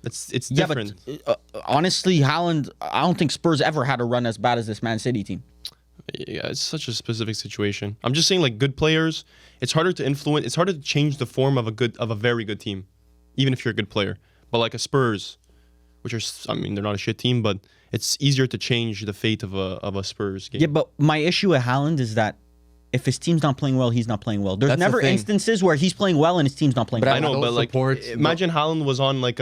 It's Yeah, different. but honestly, Haaland, I don't think Spurs ever had a run as bad as this Man City team. Yeah, it's such a specific situation. I'm just saying, like, good players, it's harder to influence. It's harder to change the form of a very good team, even if you're a good player. But like a Spurs, which are, I mean, they're not a shit team, but it's easier to change the fate of a Spurs game. Yeah, but my issue with Haaland is that if his team's not playing well, he's not playing well. There's That's the never thing. instances where he's playing well and his team's not playing But well. I know, those but like, supports- imagine Haaland was on like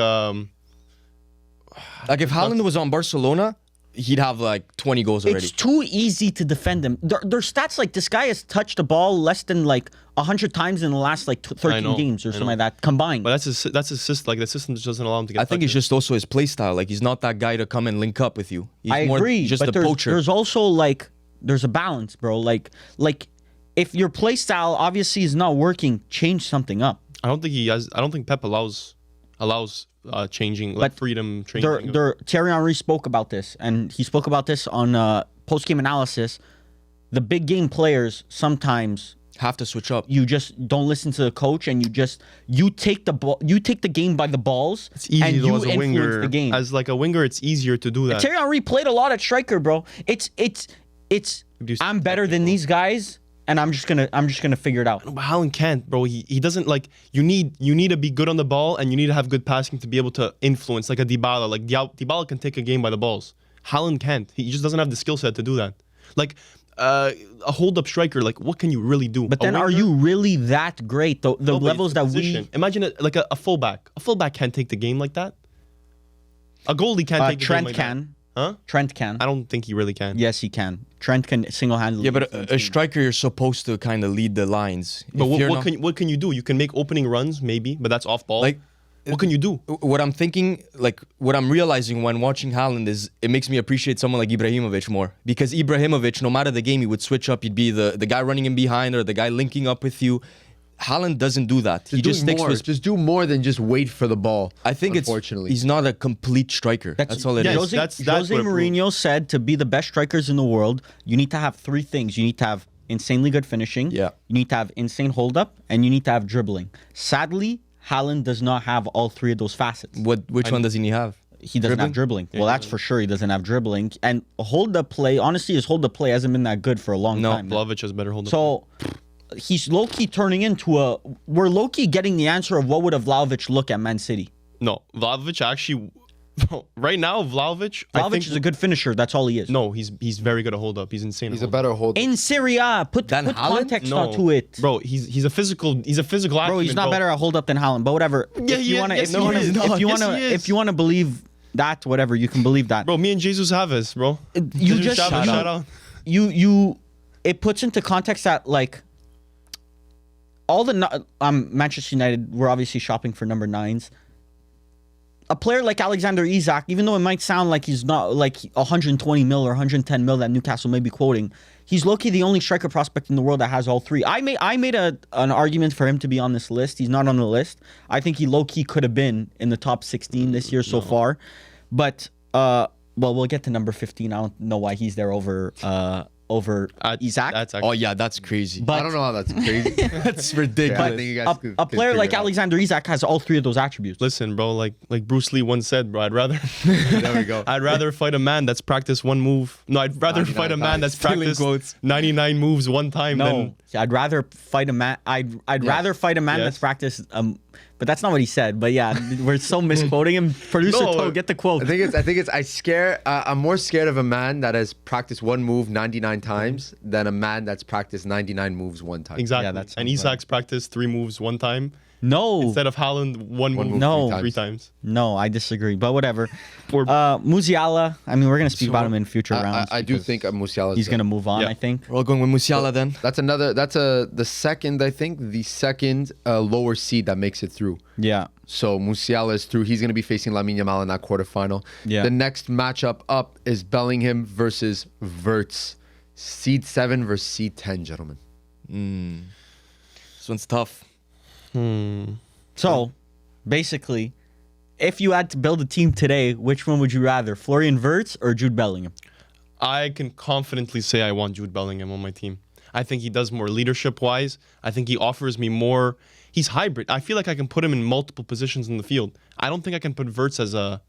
Like if Haaland was on Barcelona, he'd have like 20 goals already. It's too easy to defend him. Their stats like this guy has touched the ball less than like 100 times in the last like 13 know, games or I something know. like that combined. But that's his system. Like the system just doesn't allow him to get. I think it's touches. just also his play style. Like he's not that guy to come and link up with you. He's I more agree, just but a there's, poacher. there's also like there's a balance, bro. Like if your play style obviously is not working, change something up. I don't think he has. I don't think Pep allows changing like But freedom. Changing. Thierry Henry spoke about this, and he spoke about this on post game analysis. The big game players sometimes have to switch up. you just don't listen to the coach, and you take the ball, you take the game by the balls, It's easy and though you as a influence winger. the game. As like a winger, it's easier to do that. Thierry Henry played a lot at striker, bro. It's Do you- I'm better than these guys, and I'm just gonna figure it out. But Haaland can't, bro. He doesn't like. You need to be good on the ball, and you need to have good passing to be able to influence like a Dybala. Like Dybala can take a game by the balls. Haaland can't. He just doesn't have the skill set to do that. Like a hold-up striker. Like what can you really do? But A then, are winger? you really that great? The No, but levels it's that the position. Imagine like a fullback. A fullback can't take the game like that. A goalie can't take the Trent game like can. that. Huh? Trent can. I don't think he really can. Yes, he can. Trent can single-handedly. Yeah, but influence a the game. striker, you're supposed to kind of lead the lines. But If you're not- what can you do? You can make opening runs maybe, but that's off ball. Like, what can you do? what I'm thinking, like what I'm realizing when watching Haaland is it makes me appreciate someone like Ibrahimovic more. Because Ibrahimovic, no matter the game, he would switch up. He'd be the guy running in behind or the guy linking up with you. Haaland doesn't do that. He just sticks more. to his. Just do more than just wait for the ball. I think unfortunately. he's not a complete striker. That's all it is. yes, Jose, that's Jose what it Mourinho said to be the best strikers in the world, you need to have three things. You need to have insanely good finishing. Yeah. You need to have insane hold up, and you need to have dribbling. Sadly, Haaland does not have all three of those facets. Which one doesn't he have? He doesn't have dribbling. Well, that's for sure. He doesn't have dribbling. And hold up play, honestly, his hold up play hasn't been that good for a long No, time. now. Vlahovic has better hold up. So he's low key turning into a. We're low key getting the answer of what would a Vlahovic look at Man City. No, Vlahovic actually. Right now, Vlahovic. I Vlahovic think is a good finisher. That's all he is. No, he's very good at hold up. He's insane. He's at a hold up. better holder. In Serie A, put Than Haaland? context No, onto it. bro. He's a physical. He's a physical athlete. Bro, he's not better at hold up than Haaland, but whatever. Yeah, if you yeah, wanna, yes, if you he wanna, is. if you Yes, wanna, he is. if you wanna believe that, whatever, you can believe that. Bro, me and Jesus Havas, bro. You Jesus just Chavez, shout out. you it puts into context that like all the Manchester United, we're obviously shopping for number 9s. A player like Alexander Isak, even though it might sound like he's not like 120 mil or 110 mil that Newcastle may be quoting, he's low-key the only striker prospect in the world that has all three. I made an argument for him to be on this list. He's not on the list. I think he low-key could have been in the top 16 this year so far. But well, we'll get to number 15. I don't know why he's there over Isak. That's Oh actually. yeah, that's crazy. But I don't know how that's crazy. That's Yeah, I ridiculous. think you guys could a player figure like it out. Alexander Isak has all three of those attributes. Listen, bro. Like Bruce Lee once said, bro. I'd rather. There we go. I'd rather fight a man that's practiced one move. No, I'd rather 99 fight a man times. that's Stealing practiced quotes. 99 moves one time No, than. I'd rather fight a man. I'd rather fight a man Yes. that's practiced. But that's not what he said. But yeah, we're so misquoting him. Producer No. Toe, get the quote. I think it's I'm more scared of a man that has practiced one move 99 times than a man that's practiced 99 moves one time. Exactly. Yeah, that and sounds Isak's practiced 3 moves one time No, instead of Haaland one move No. three times. no, I disagree. But whatever. Poor- Musiala. I mean, we're gonna speak about him in future I, rounds. I do because think Musiala. he's gonna move on. Yeah. I think. We're all going with Musiala then. That's the second lower seed that makes it through. Yeah. So Musiala is through. He's going to be facing Lamine Yamal in that quarterfinal. Yeah. The next matchup up is Bellingham versus Wirtz. Seed 7 versus seed 10, gentlemen. This one's tough. So, basically, if you had to build a team today, which one would you rather, Florian Wirtz or Jude Bellingham? I can confidently say I want Jude Bellingham on my team. I think he does more leadership-wise. I think he offers me more. He's hybrid. I feel like I can put him in multiple positions in the field. I don't think I can put Wirtz as a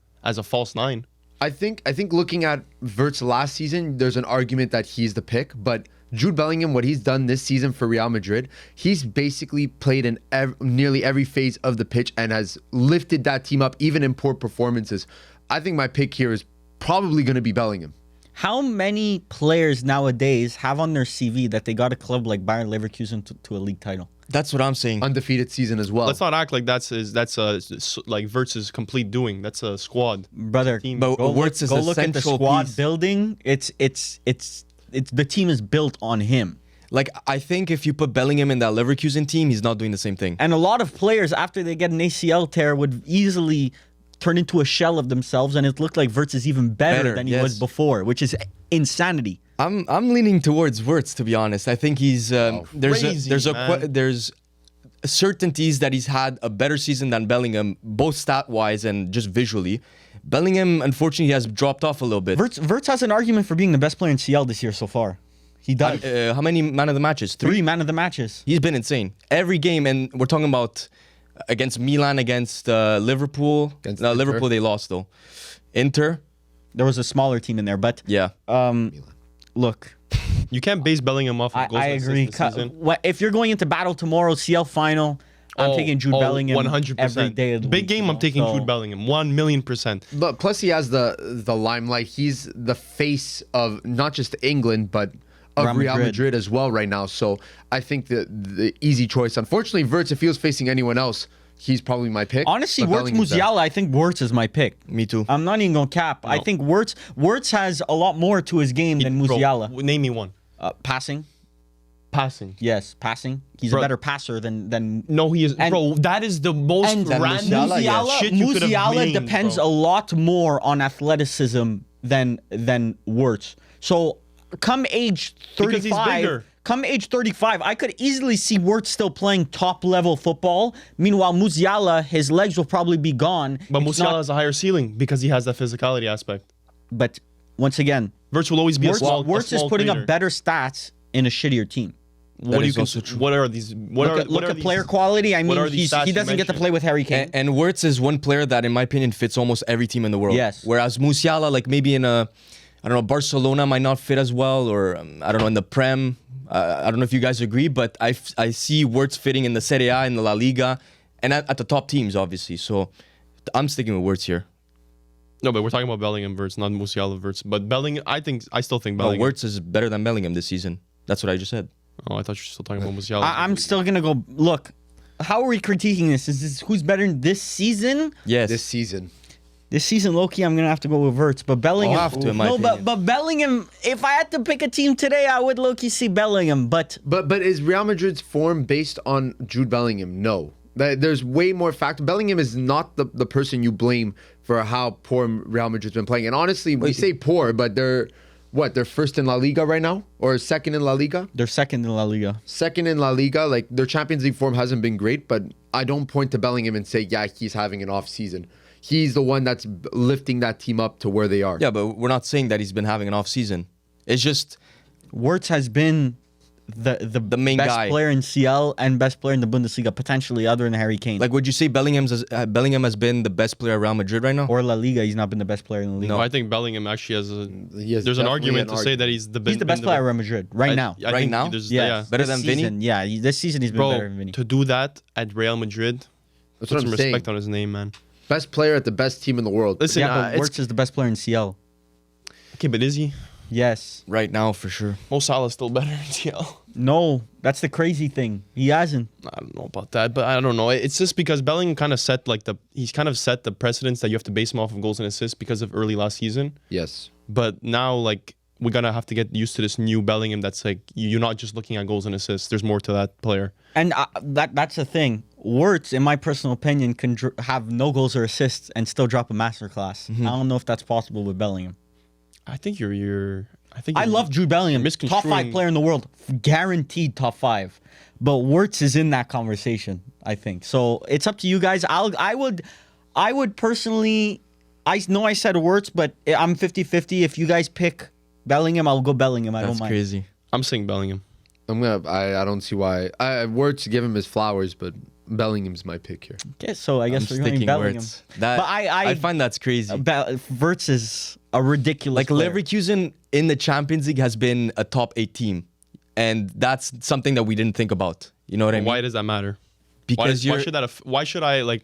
false 9. I think looking at Wirtz last season, there's an argument that he's the pick, but Jude Bellingham, what he's done this season for Real Madrid, he's basically played in nearly every phase of the pitch and has lifted that team up, even in poor performances. I think my pick here is probably going to be Bellingham. How many players nowadays have on their CV that they got a club like Bayern Leverkusen to a league title? That's what I'm saying. Undefeated season as well. Let's not act like that's like Wirtz's complete doing. That's a squad. Brother, Team. But go Wirtz is go a look at the central squad piece. building. It's the team is built on him. Like, I think if you put Bellingham in that Leverkusen team, he's not doing the same thing. And a lot of players, after they get an ACL tear, would easily turn into a shell of themselves, and it looked like Wirtz is even better than he yes. was before, which is insanity. I'm leaning towards Wirtz, to be honest. I think he's Crazy, there's certainties that he's had a better season than Bellingham, both stat wise and just visually. Bellingham, unfortunately, has dropped off a little bit. Wirtz has an argument for being the best player in CL this year so far. He does. How many man of the matches? 3 man of the matches. He's been insane every game, and we're talking about against Milan, against Liverpool. Against No, Inter. Liverpool they lost though. Inter, There was a smaller team in there, but yeah. look, You can't base Bellingham off of goals I and agree. assists this season. If you're going into battle tomorrow, CL final, I'm taking Jude Bellingham 100%. every day of the Big week, game, you I'm know? taking So- Jude Bellingham. 1,000,000%. But plus he has the limelight. He's the face of not just England, but of Real Real Madrid. Madrid as well right now. So I think the easy choice. Unfortunately, Wirtz, if he was facing anyone else, he's probably my pick. Honestly, But Wirtz Bellingham's there. Musiala, I think Wirtz is my pick. Me too. I'm not even going to cap. I think Wirtz has a lot more to his game than Bro, Musiala. name me one. Passing. Passing. Yes, passing. He's Bro. a better passer than No, he is. And- bro, that is the most and random Musiala, yes. shit you could have Musiala named, depends bro. a lot more on athleticism than Wirtz. So come age Because he's 35, bigger. come age 35, I could easily see Wirtz still playing top level football. Meanwhile, Musiala, his legs will probably be gone. But It's Musiala not- has a higher ceiling because he has that physicality aspect. But once again, Wirtz will always be Wirtz, a small. Wirtz a is small putting creator. up better stats in a shittier team. What do you is also consider? true. What are these? What Look are at these- player quality. I what mean, are these stats he you doesn't get to mentioned? play with Harry Kane. And Wirtz is one player that, in my opinion, fits almost every team in the world. Yes. Whereas Musiala, like maybe in I don't know, Barcelona might not fit as well, or I don't know, in the Prem. I don't know if you guys agree, but I see Wirtz fitting in the Serie A, in the La Liga, and at the top teams, obviously. So I'm sticking with Wirtz here. No, but we're talking about Bellingham Wirtz, not Musiala Wirtz. But Bellingham, I still think No, Bellingham. Wirtz is better than Bellingham this season. That's what I just said. Oh, I thought you were still talking about Musiala. I'm still gonna go. Look, how are we critiquing this? Is this who's better this season? Yes. This season. This season, low-key, I'm gonna have to go with Wirtz, but Bellingham. I'll have to, in my no, opinion. but Bellingham. If I had to pick a team today, I would low-key see Bellingham. But But is Real Madrid's form based on Jude Bellingham? No. There's way more factor. Bellingham is not the person you blame for how poor Real Madrid's been playing. And honestly, we say poor, but they're first in La Liga right now? Or second in La Liga? they're second in La Liga. Second in La Liga. Like, their Champions League form hasn't been great, but I don't point to Bellingham and say, yeah, he's having an off season. He's the one that's lifting that team up to where they are. Yeah, but we're not saying that he's been having an off season. It's just Wirtz has been the main best guy. player in CL and best player in the Bundesliga, potentially, other than Harry Kane. like, would you say Bellingham has been the best player at Real Madrid right now? or La Liga, he's not been the best player in the league. No, I think Bellingham actually has a. He has There's an definitely argument an to say that he's the. He's the best player at Real Madrid right now. I Right think now? there's- Yes. yeah. Better This than Vinny? season, yeah, this season he's been Bro, better than Vinny. to do that at Real Madrid, That's put what some I'm saying. respect on his name, man. Best player at the best team in the world. Listen, Yeah, but it's, Wirtz is the best player in CL. okay, but is he? Yes. Right now, for sure. Mo Salah's still better in TL. No, that's the crazy thing. He hasn't. I don't know about that, but I don't know. It's just because Bellingham kind of set he's kind of set the precedence that you have to base him off of goals and assists because of early last season. Yes. But now, like, we're gonna have to get used to this new Bellingham. That's like you're not just looking at goals and assists. There's more to that player. And that's the thing. Wirtz, in my personal opinion, can have no goals or assists and still drop a masterclass. I don't know if that's possible with Bellingham. I think you're. I love Jude Bellingham, top 5 misconstruing- player in the world, guaranteed top 5. But Wirtz is in that conversation, I think. So it's up to you guys. I would personally. I know I said Wirtz, but I'm 50-50. If you guys pick Bellingham, I'll go Bellingham. I That's don't mind. crazy. I'm saying Bellingham. I don't see why. Wirtz to give him his flowers, but Bellingham's my pick here. Okay, so I guess I'm we're going sticking Bellingham. Wirtz. That, But I find that's crazy. Wirtz is a ridiculous Like player. Leverkusen in the Champions League has been a top 8 team, and that's something that we didn't think about. You know what I mean? Why does that matter? Because why should that?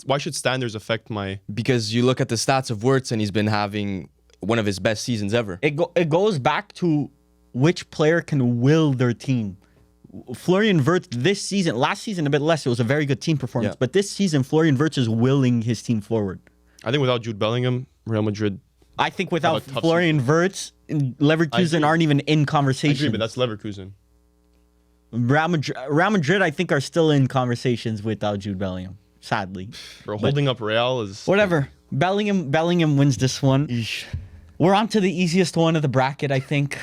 Why should standards affect my? because you look at the stats of Wirtz, and he's been having one of his best seasons ever. It goes back to which player can will their team. Florian Wirtz this season, last season a bit less. It was a very good team performance, Yeah. but this season Florian Wirtz is willing his team forward. I think without Jude Bellingham, Real Madrid. I think without Have a tough Florian Wirtz, Leverkusen agree. aren't even in I agree, conversation. but that's Leverkusen. Real Madrid, I think, are still in conversations without Jude Bellingham. Sadly, Bro, holding up Real is whatever. Bellingham wins this one. We're on to the easiest one of the bracket, I think.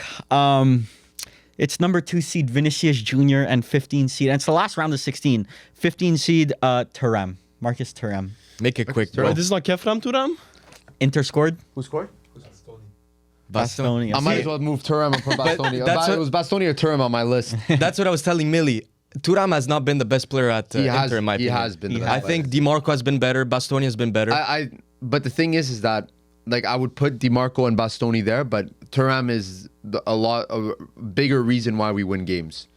It's number 2 seed Vinicius Jr. and 15 seed, and it's the last round of 16. 15 seed Thuram, Marcus Thuram. Make it quick, Wait, bro. this is not Kefram Turam? Inter scored. Who scored? Bastoni. I might as well move Thuram and put Bastoni. that's It what- was Bastoni or Thuram on my list. That's what I was telling Millie. Thuram has not been the best player at Inter, in my he opinion. has been. the He best I player. think DiMarco has been better. Bastoni has been better. But the thing is that like I would put DiMarco and Bastoni there, but Thuram is a bigger reason why we win games.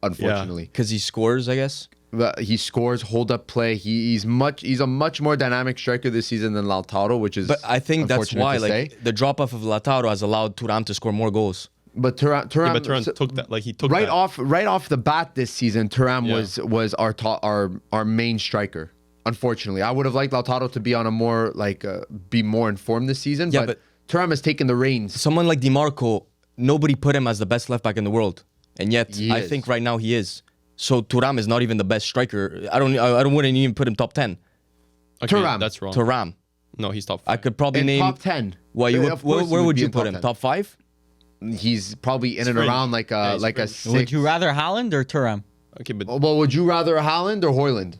Unfortunately, Because he scores, I guess. But he scores, hold up play. He's a much more dynamic striker this season than Lautaro, which is. But I think that's unfortunate why, to say. like, the drop off of Lautaro has allowed Thuram to score more goals. But Thuram, Yeah, but Turam took that. Like he took right that. right off the bat this season. Thuram Yeah. was our main striker. Unfortunately, I would have liked Lautaro to be on a more be more informed this season. Yeah, but Thuram has taken the reins. Someone like DiMarco, nobody put him as the best left back in the world, and yet He I is. think right now he is. So Thuram is not even the best striker. I wouldn't even put him top 10. Okay, Thuram. that's wrong. Thuram, No, he's top I 5. could probably In name. top 10. Well, you would, Of course where he would be you in put him? 10. Top 5? He's probably in and fringe. around like Yeah, a he's like a fringe. 6. Would you rather Haaland or Thuram? Okay, but Well, would you rather Haaland or Hoyland?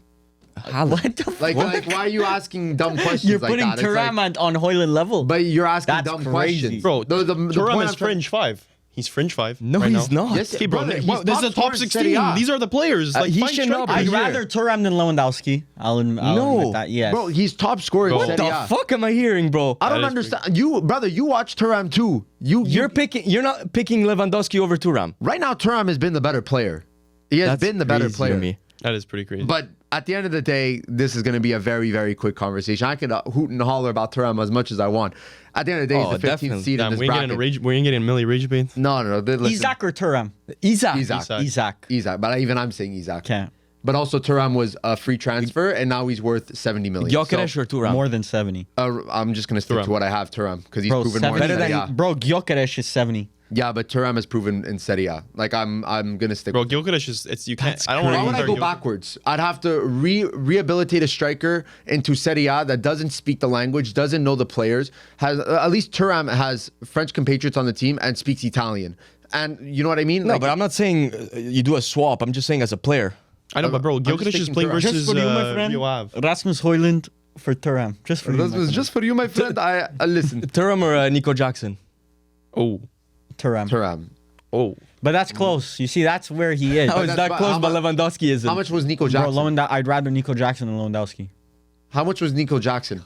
What the Like, fuck? like, why are you asking dumb questions You're like putting that? It's Thuram like- on Hoyland level. but you're asking That's dumb crazy. questions, bro, The Thuram point is I'm trying- fringe 5. He's fringe 5. No, right he's now. not. Yes, Okay, bro. brother, This is the he's top top scorer in 16. Serie A. These are the players. Like, he find should not be I'd strikers. here. rather Thuram than Lewandowski. I'll admit that. Yes. Bro, he's top scorer in Bro. Serie What A. the fuck am I hearing, bro? I don't That is understand. You, brother, you watch Thuram too. You're not picking Lewandowski over Thuram. Right now, Thuram has been the better player. He has That's been the better crazy to player. me. That is pretty crazy. But at the end of the day, this is going to be a very, very quick conversation. I could hoot and holler about Thuram as much as I want. At the end of the day, Oh, he's the 15th definitely. seed in Damn, this we ain't getting a bracket. rage. We ain't getting a Millie rage bait. No. Listen, Isaac or Thuram? Isaac. Isaac. Isaac. But even I'm saying Isaac. Okay. But also Thuram was a free transfer, and now he's worth 70 million. Gyökeres or Thuram? More than 70. I'm just going to stick Thuram. to what I have, Thuram, because he's Bro, proven more 70 in Serie A. Bro, Gyökeres is 70. Yeah, but Thuram has proven in Serie A. Like, I'm going to stick Bro, with Gyökeres is it's you can't. That's I don't want Why to. would I go backwards? I'd have to rehabilitate a striker into Serie A that doesn't speak the language, doesn't know the players. Has at least Thuram has French compatriots on the team and speaks Italian. And you know what I mean? No, Like, but I'm not saying you do a swap. I'm just saying as a player. I know, but bro, I'm just Gyökeres is thinking playing Thuram. versus Just for you, my friend. Rio Ave. Rasmus Højlund for Thuram. Just for you. this my was friend. just for you, my friend. I listen. Thuram or Nico Jackson? Oh, Thuram. Thuram. oh. But that's close. You see, that's where he is. How is that's that but close, how but mu- Lewandowski isn't? How much was Nico Bro, Jackson? I'd rather Nico Jackson than Lewandowski. How much was Nico Jackson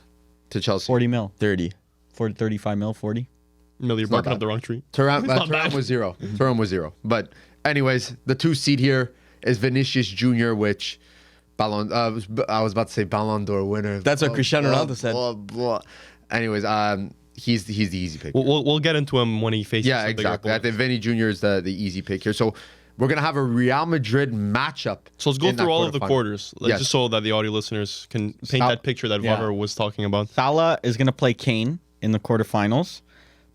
to Chelsea? 40 mil. 30. 40, 35 mil, 40. Millie, you're not barking bad. up the wrong tree. Thuram not bad. was 0. Thuram was 0. But anyways, the 2 seed here is Vinicius Jr., which I was about to say Ballon d'Or winner. That's what Cristiano Ronaldo said. Blah. Anyways, he's the easy pick. We'll get into him when he faces. Yeah, some bigger exactly. I opponents. think Vinny Jr. is the easy pick here. So we're gonna have a Real Madrid matchup. So let's go in that through all of the quarterfinal. quarters, like, Yes. just so that the audio listeners can paint Sal- that picture that Yeah. Vavar was talking about. Salah is going to play Kane in the quarterfinals.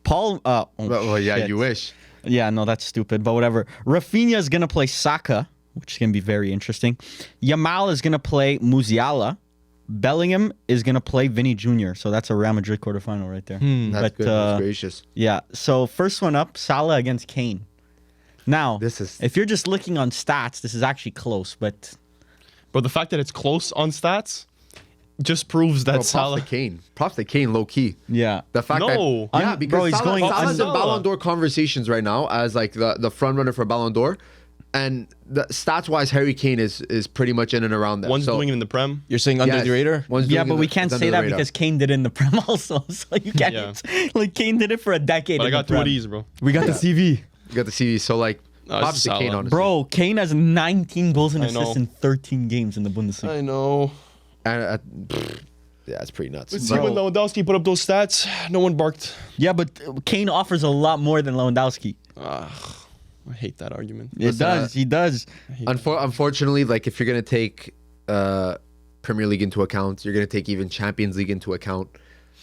Paul. Well, yeah, shit. you wish. Yeah, no, that's stupid, but whatever. Rafinha is going to play Saka, which is going to be very interesting. Yamal is going to play Musiala. Bellingham is going to play Vinny Jr., so that's a Real Madrid quarterfinal right there. That's But, good. That's gracious. Yeah, so first one up, Salah against Kane. Now, This is- if you're just looking on stats, this is actually close, but But the fact that it's close on stats just proves that Bro, props Salah. to Kane. Props to Kane, low key. yeah. The fact No. that yeah, Un- because bro, he's going Salah's in un- Ballon d'Or conversations right now as like the front runner for Ballon d'Or, and the stats wise, Harry Kane is pretty much in and around that. One's So, doing it in the Prem. You're saying under yes, the radar? one's Yeah, doing but it- we can't it's say under that the radar. because Kane did it in the Prem also, so you can't. Yeah. Like, Kane did it for a decade But I in got the 2 of Prem. these, bro. We got the CV. You got the CV. So like, No, props it's to Kane, Salah. honestly. Bro, Kane has 19 goals and I know. assists in 13 games in the Bundesliga. I know. And, Yeah, it's pretty nuts. See, when Lewandowski put up those stats, no one barked. Yeah, but Kane offers a lot more than Lewandowski. I hate that argument. He does. Unfortunately, like if you're gonna take Premier League into account, you're gonna take even Champions League into account.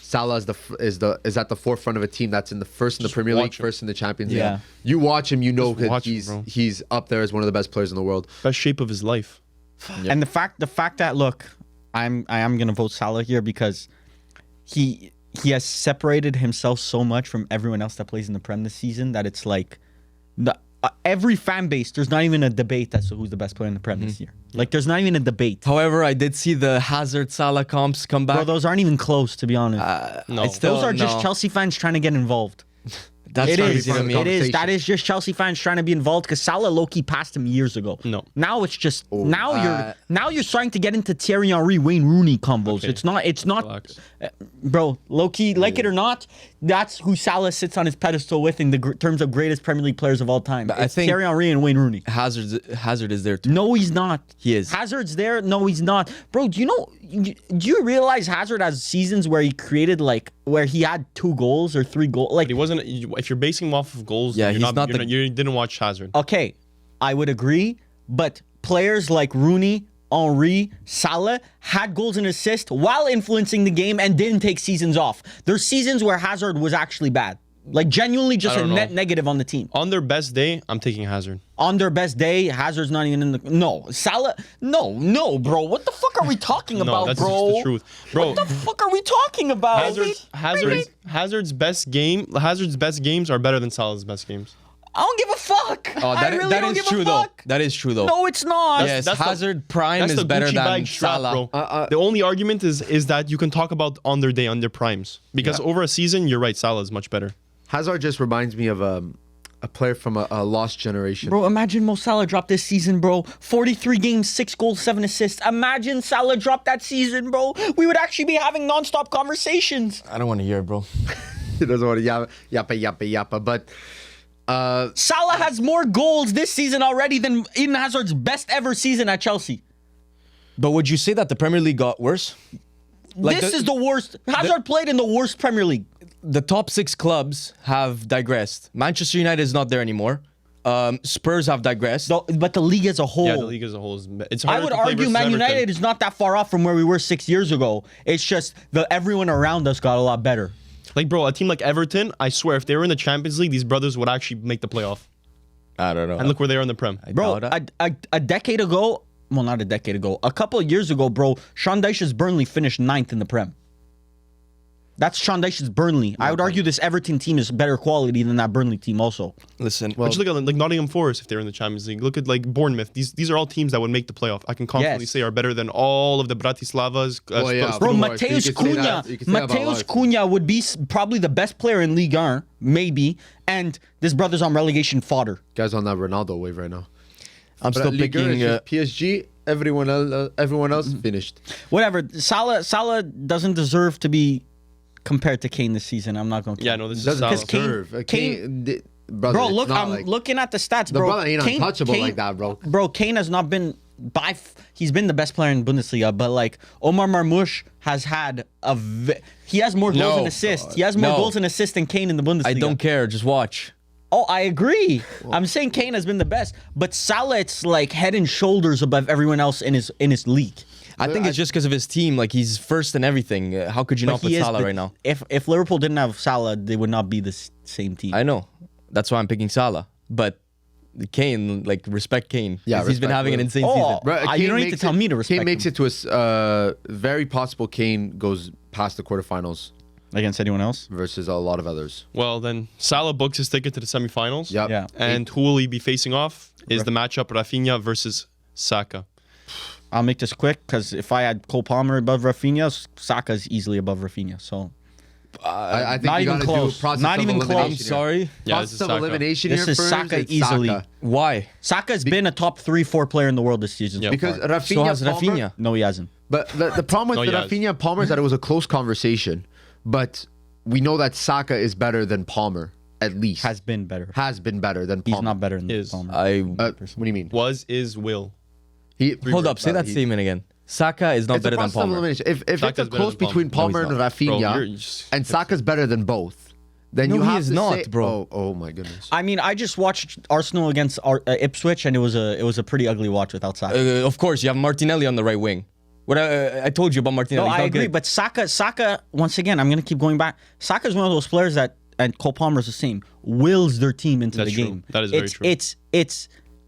Salah is at the forefront of a team that's in the first in the Premier League, watch him. first in the Champions League. Yeah. You watch him, you know Just that watch him, bro. he's up there as one of the best players in the world. Best shape of his life. And the fact that look, I am gonna vote Salah here because he has separated himself so much from everyone else that plays in the Prem this season that it's like every fan base, there's not even a debate as to who's the best player in the Prem this year. Like there's not even a debate. However, I did see the Hazard Salah comps come back. Bro, those aren't even close, to be honest. No. It's still- Those are just no. Chelsea fans trying to get involved. That's It crazy is. to me. It is. Conversation. That is just Chelsea fans trying to be involved because Salah low-key passed him years ago. No. Now it's just now you're starting to get into Thierry Henry, Wayne Rooney combos. Okay. It's not, Relax. bro. Low-key, like it or not, that's who Salah sits on his pedestal with in the terms of greatest Premier League players of all time. I It's think- Thierry Henry and Wayne Rooney. Hazard is there too. No, he's not. He is. Hazard's there. No, he's not. Bro, do you realize Hazard has seasons where he created where he had 2 goals or 3 goals? Like He wasn't. If you're basing him off of goals, Yeah, you're he's not you're the- you didn't watch Hazard. okay, I would agree, but players like Rooney, Henry, Salah had goals and assists while influencing the game and didn't take seasons off. There's seasons where Hazard was actually bad. Like genuinely just I a don't net know. negative on the team. On their best day, I'm taking Hazard. On their best day, Hazard's not even in the Salah. No, bro. What the fuck are we talking No, about, that's bro? just the truth, bro. What the fuck are we talking about? Hazard's best games are better than Salah's best games. I don't give a fuck. Oh, I really that don't is give true a though. fuck. That is true though. No, it's not. Yes, that's the- Hazard prime That's is the better Gucci than bag strap, Salah. bro. The only argument is that you can talk about on their day, on their primes, because over a season, you're right. Salah is much better. Hazard just reminds me of a player from a lost generation. Bro, imagine Mo Salah dropped this season, bro. 43 games, 6 goals, 7 assists. Imagine Salah dropped that season, bro. We would actually be having non-stop conversations. I don't want to hear it, bro. He doesn't want to yappa, but Salah has more goals this season already than Eden Hazard's best ever season at Chelsea. But would you say that the Premier League got worse? This is the worst. Hazard played in the worst Premier League. The top 6 clubs have digressed. Manchester United is not there anymore. Spurs have digressed. But the league as a whole. Yeah, the league as a whole is. It's I harder would to play argue versus Man Everton. United is not that far off from where we were 6 years ago. It's just everyone around us got a lot better. Like, bro, a team like Everton, I swear, if they were in the Champions League, these brothers would actually make the playoff. I don't know. And look where they are in the Prem. Bro, doubt a decade ago, well, not a decade ago, a couple of years ago, bro, Sean Dyche's Burnley finished 9th in the Prem. That's Sean Dyche's Burnley. I would argue this Everton team is better quality than that Burnley team also. Listen, But just look at like Nottingham Forest if they're in the Champions League. Look at like Bournemouth. These are all teams that would make the playoff. I can confidently Yes. say are better than all of the Bratislavas. Oh, yeah. Bro, Of course, Mateus you could say Cunha, that- you could say that about Mateus Lars. Cunha would be probably the best player in Ligue 1, maybe, and this brother's on relegation fodder. Guys on that Ronaldo wave right now. I'm But still Ligue 1 picking. is just PSG. Everyone else finished. Whatever. Salah doesn't deserve to be compared to Kane this season. I'm not going to. Yeah, no, this is Doesn't Salah. Kane- deserve. Bro, it's look, not I'm like- looking at the stats, The bro. brother ain't untouchable like that, bro. Bro, Kane has not been he's been the best player in Bundesliga, but like Omar Marmoush has had he has more goals No. and assists. He has more No. goals and assists than Kane in the Bundesliga. I don't care. Just watch. Oh, I agree. I'm saying Kane has been the best, but Salah it's like head and shoulders above everyone else in his league. I think it's just because of his team. Like he's first in everything. How could you not put He is Salah right now? If Liverpool didn't have Salah, they would not be the same team. I know. That's why I'm picking Salah. But Kane, like respect Kane. Yeah, he's been respect, having an bro. insane Oh. season. Bro, You don't need to makes tell me to respect Kane makes him. it to a very possible Kane goes past the quarterfinals Against anyone else? versus a lot of others. Well, then Salah books his ticket to the semifinals. Yep. Yeah. And who will he be facing off is the matchup Rafinha versus Saka. I'll make this quick because if I had Cole Palmer above Rafinha, Saka's easily above Rafinha. So I think not you even gotta close. do process Not of even close. elimination I'm here. sorry. Yeah, this Process is of Saka. elimination This here is first, Saka it's easily. Saka. Why? Saka's been a top 3-4 player in the world this season. Yeah. So Because far. Rafinha, So has Palmer, Rafinha. No, he hasn't. But the problem with No, the yes. Rafinha and Palmer is that it was a close conversation. But we know that Saka is better than Palmer, at least. Has been better. Has been better than Palmer. He's not better than Is. Palmer. I What do you mean? What is will? He hold up. Say that he- statement again. Saka is not It's a better than process of Palmer. elimination. If it's Saka's a better close than between Palmer. Palmer No, and he's Bro, Rafinha, you're just- and Saka's better than both, then No, you he have is to not, say, bro. Oh my goodness. I mean, I just watched Arsenal against Ipswich, and it was a pretty ugly watch without Saka. Of course, you have Martinelli on the right wing. What I told you about Martinelli. No, He's I not agree, good. but Saka, once again, I'm gonna keep going back. Saka is one of those players that, and Cole Palmer's the same, wills their team into That's the true. game. That is very true.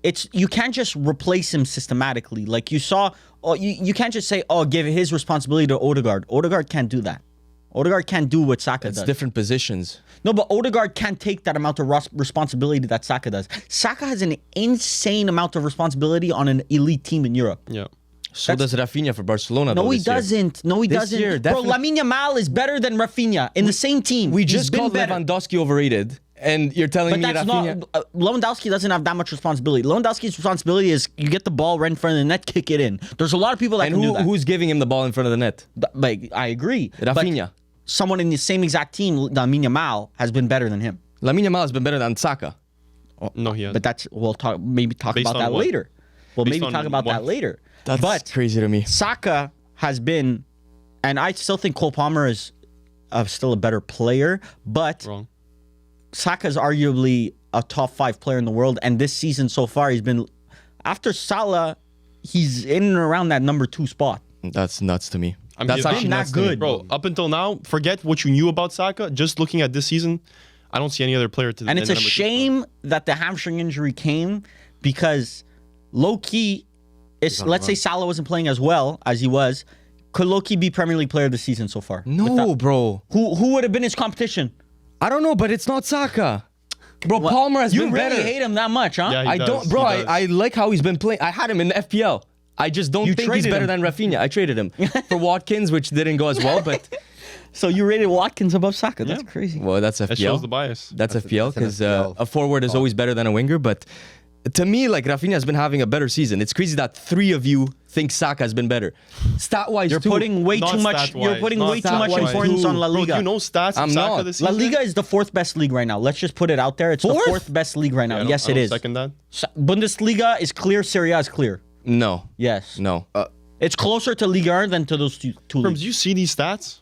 It's you can't just replace him systematically. Like you saw, you can't just say, give his responsibility to Odegaard. Odegaard can't do that. Odegaard can't do what Saka It's does. different positions. No, but Odegaard can't take that amount of responsibility that Saka does. Saka has an insane amount of responsibility on an elite team in Europe. Yeah. So does Rafinha for Barcelona. No, though, he this year. doesn't. No, he This doesn't. year, Bro, definitely. Lamine Yamal is better than Rafinha in the same team. We He's just been called better. Lewandowski overrated, and you're telling But me that's Rafinha. not. Lewandowski doesn't have that much responsibility. Lewandowski's responsibility is you get the ball right in front of the net, kick it in. There's a lot of people that And can do that. who's giving him the ball in front of the net? Like, I agree. But Rafinha. someone in the same exact team, Lamine Yamal, has been better than him. Lamine Yamal has been better than Saka. No, he hasn't. But that's we'll talk Based about on that what? later. We'll Based maybe on talk about that what? later. That's but crazy to me. Saka has been, and I still think Cole Palmer is still a better player, but Wrong. Saka is arguably a top 5 player in the world, and this season so far he's been, after Salah, he's in and around that number 2 spot. That's nuts to me. I mean, That's he's actually been not nuts to me. good. Bro, up until now, forget what you knew about Saka. Just looking at this season, I don't see any other player to. And it's in a the number 2 spot. shame that the hamstring injury came because low key, let's say Salah wasn't playing as well as he was, could low key be Premier League player of the season so far? No, bro. Who would have been his competition? I don't know, but it's not Saka. Bro, Palmer has You been really better. hate him that much, huh? Yeah, he I does, don't, bro. he does. I like how he's been playing. I had him in the FPL. I just don't You think he's traded better him. than Rafinha. I traded him for Watkins, which didn't go as well. But So you rated Watkins above Saka? That's crazy. well, that's FPL. That shows the bias. That's FPL that's an because FPL. a forward is always better than a winger. But to me, like Rafinha has been having a better season. It's crazy that 3 of you think Saka has been better. Stat-wise, You're too. putting way Not too much. stat-wise, You're putting not way too much stat-wise. importance on La Bro, Liga. do you know stats I'm of Saka not. this La season? Liga is the 4th best league right now. Let's just put it out there. It's Fourth? the 4th best league right now. Yeah, I don't- Yes, I it don't is. Second that. Bundesliga is clear. Serie A is clear. No, Yes. no. It's closer to Liga 1 than to those two Terms, leagues. do you see these stats?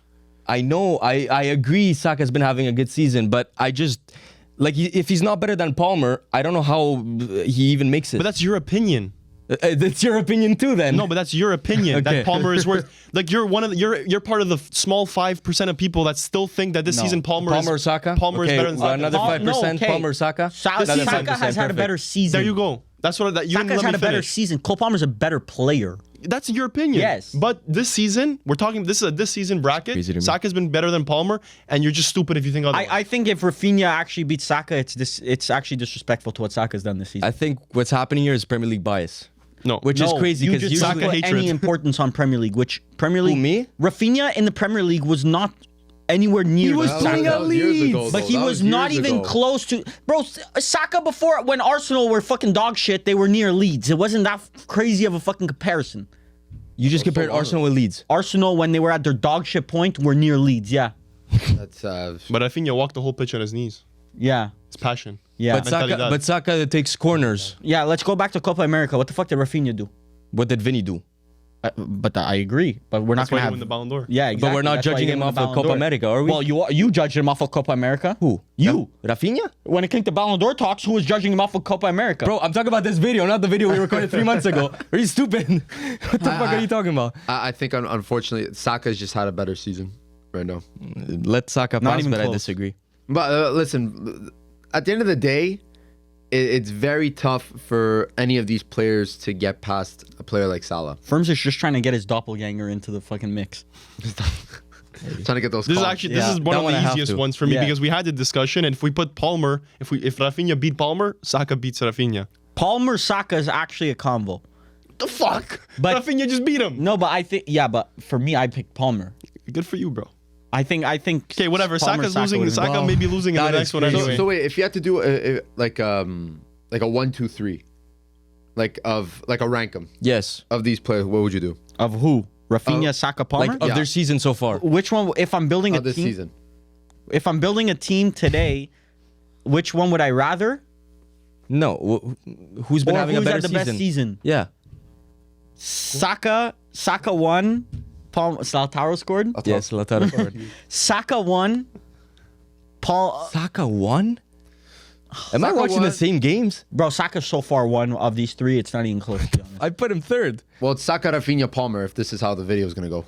I know. I agree. Saka's been having a good season, but I just like if he's not better than Palmer, I don't know how he even makes it. But that's your opinion. That's your opinion too, then. No, but that's your opinion Okay. that Palmer is worth. Like you're one of the, you're part of the small 5% of people that still think that this No. season Palmer Palmer or is Saka. Palmer Okay, is better than well, Saka. another 5%. okay. Palmer, Saka. Another Saka 5%, has had a perfect. better season. There you go. That's what that you didn't Saka has let had me a better finish. season. Cole Palmer's a better player. That's your opinion. Yes. But this season, we're talking. This is a this season bracket. crazy to me. Saka's been better than Palmer, and you're just stupid if you think otherwise. I think if Rafinha actually beats Saka, it's actually disrespectful to what Saka's done this season. I think what's happening here is Premier League bias, no, which is crazy you because just Saka put usually hatred. any importance on Premier League, which Premier League. me? Rafinha in the Premier League was not anywhere near. He was Saka. playing at Leeds. But he was not even close to. Bro, Saka before, when Arsenal were fucking dog shit, they were near Leeds. It wasn't that crazy of a fucking comparison. You just compared Arsenal with Leeds. Arsenal, when they were at their dog shit point, were near Leeds. Yeah. That's but Rafinha walked the whole pitch on his knees. Yeah. It's passion. Yeah. But Saka, Mentalidad. but Saka takes corners. Yeah, let's go back to Copa America. What the fuck did Rafinha do? What did Vinny do? But I agree. But we're That's not why going he to won the have. Ballon d'Or. Yeah, exactly. But we're not That's why judging he him won off the of Ballon Copa d'Or. America, are we? Well, you judged him off of Copa America. Who? You. Rafinha? When it came to Ballon d'Or talks, who was judging him off of Copa America? Bro, I'm talking about this video, not the video we recorded 3 months ago. Are you stupid? What the fuck are you talking about? I think unfortunately Saka's just had a better season right now. Let Saka Not pass, even but I close. disagree. But listen, at the end of the day, it's very tough for any of these players to get past a player like Salah. Firms is just trying to get his doppelganger into the fucking mix. Trying to get those. This is calls. actually Yeah. this is one That of one I the have easiest to. ones for me Yeah. because we had the discussion, and if we put Palmer, if Rafinha beat Palmer, Saka beats Rafinha. Palmer Saka is actually a combo. The fuck? But- Rafinha just beat him. No, but I think but for me, I picked Palmer. Good for you, bro. I think. Okay, whatever. Palmer, Saka's losing. would've- Saka may be losing in That the is next one crazy. anyway. So wait, if you had to do like a 1, 2, 3, like a rank 'em Yes. of these players, what would you do? Of who? Rafinha, Saka, Palmer. Like of Yeah. their season so far. Which one? If I'm building a Of this team, season? if I'm building a team today, which one would I rather? No. Who's been Or having a who's better had the season? best season? Yeah. Saka Saka won. Lautaro scored. Yes, Lautaro scored. Saka won. Saka won? Am I Saka watching the won. same games? Bro, Saka's so far one of these three. It's not even close. To be honest. I put him third. Well, it's Saka, Rafinha, Palmer. If this is how the video is gonna go.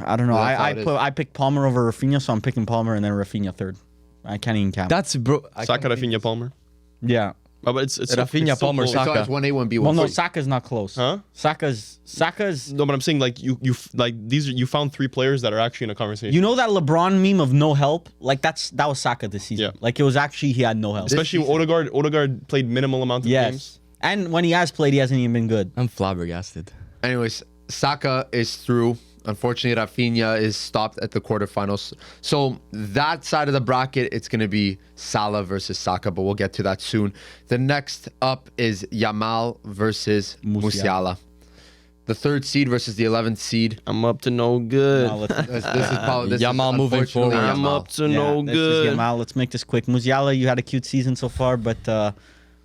I don't know. That's how it is. I picked Palmer over Rafinha, so I'm picking Palmer and then Rafinha third. I can't even count. That's bro. Saka, Rafinha, Palmer. Yeah. Oh, but it's Rafinha, it's still Palmer, close. Saka. So it's 1A, 1B, 1C. Well, no, Saka's not close. Huh? Saka's. No, but I'm saying like you like these are, you found 3 players that are actually in a conversation. You know that LeBron meme of no help? Like that was Saka this season. Yeah. Like it was actually he had no help. Especially when Odegaard. Odegaard played minimal amount of games. Yes. And when he has played, he hasn't even been good. I'm flabbergasted. Anyways, Saka is through. Unfortunately, Rafinha is stopped at the quarterfinals. So that side of the bracket, it's going to be Salah versus Saka, but we'll get to that soon. The next up is Yamal versus Musiala. The 3rd seed versus the 11th seed. I'm up to no good. Now let's, This is probably this Yamal is moving unfortunately forward. I'm Yamal. up to no this is good. Yamal. Let's make this quick. Musiala, you had a cute season so far, but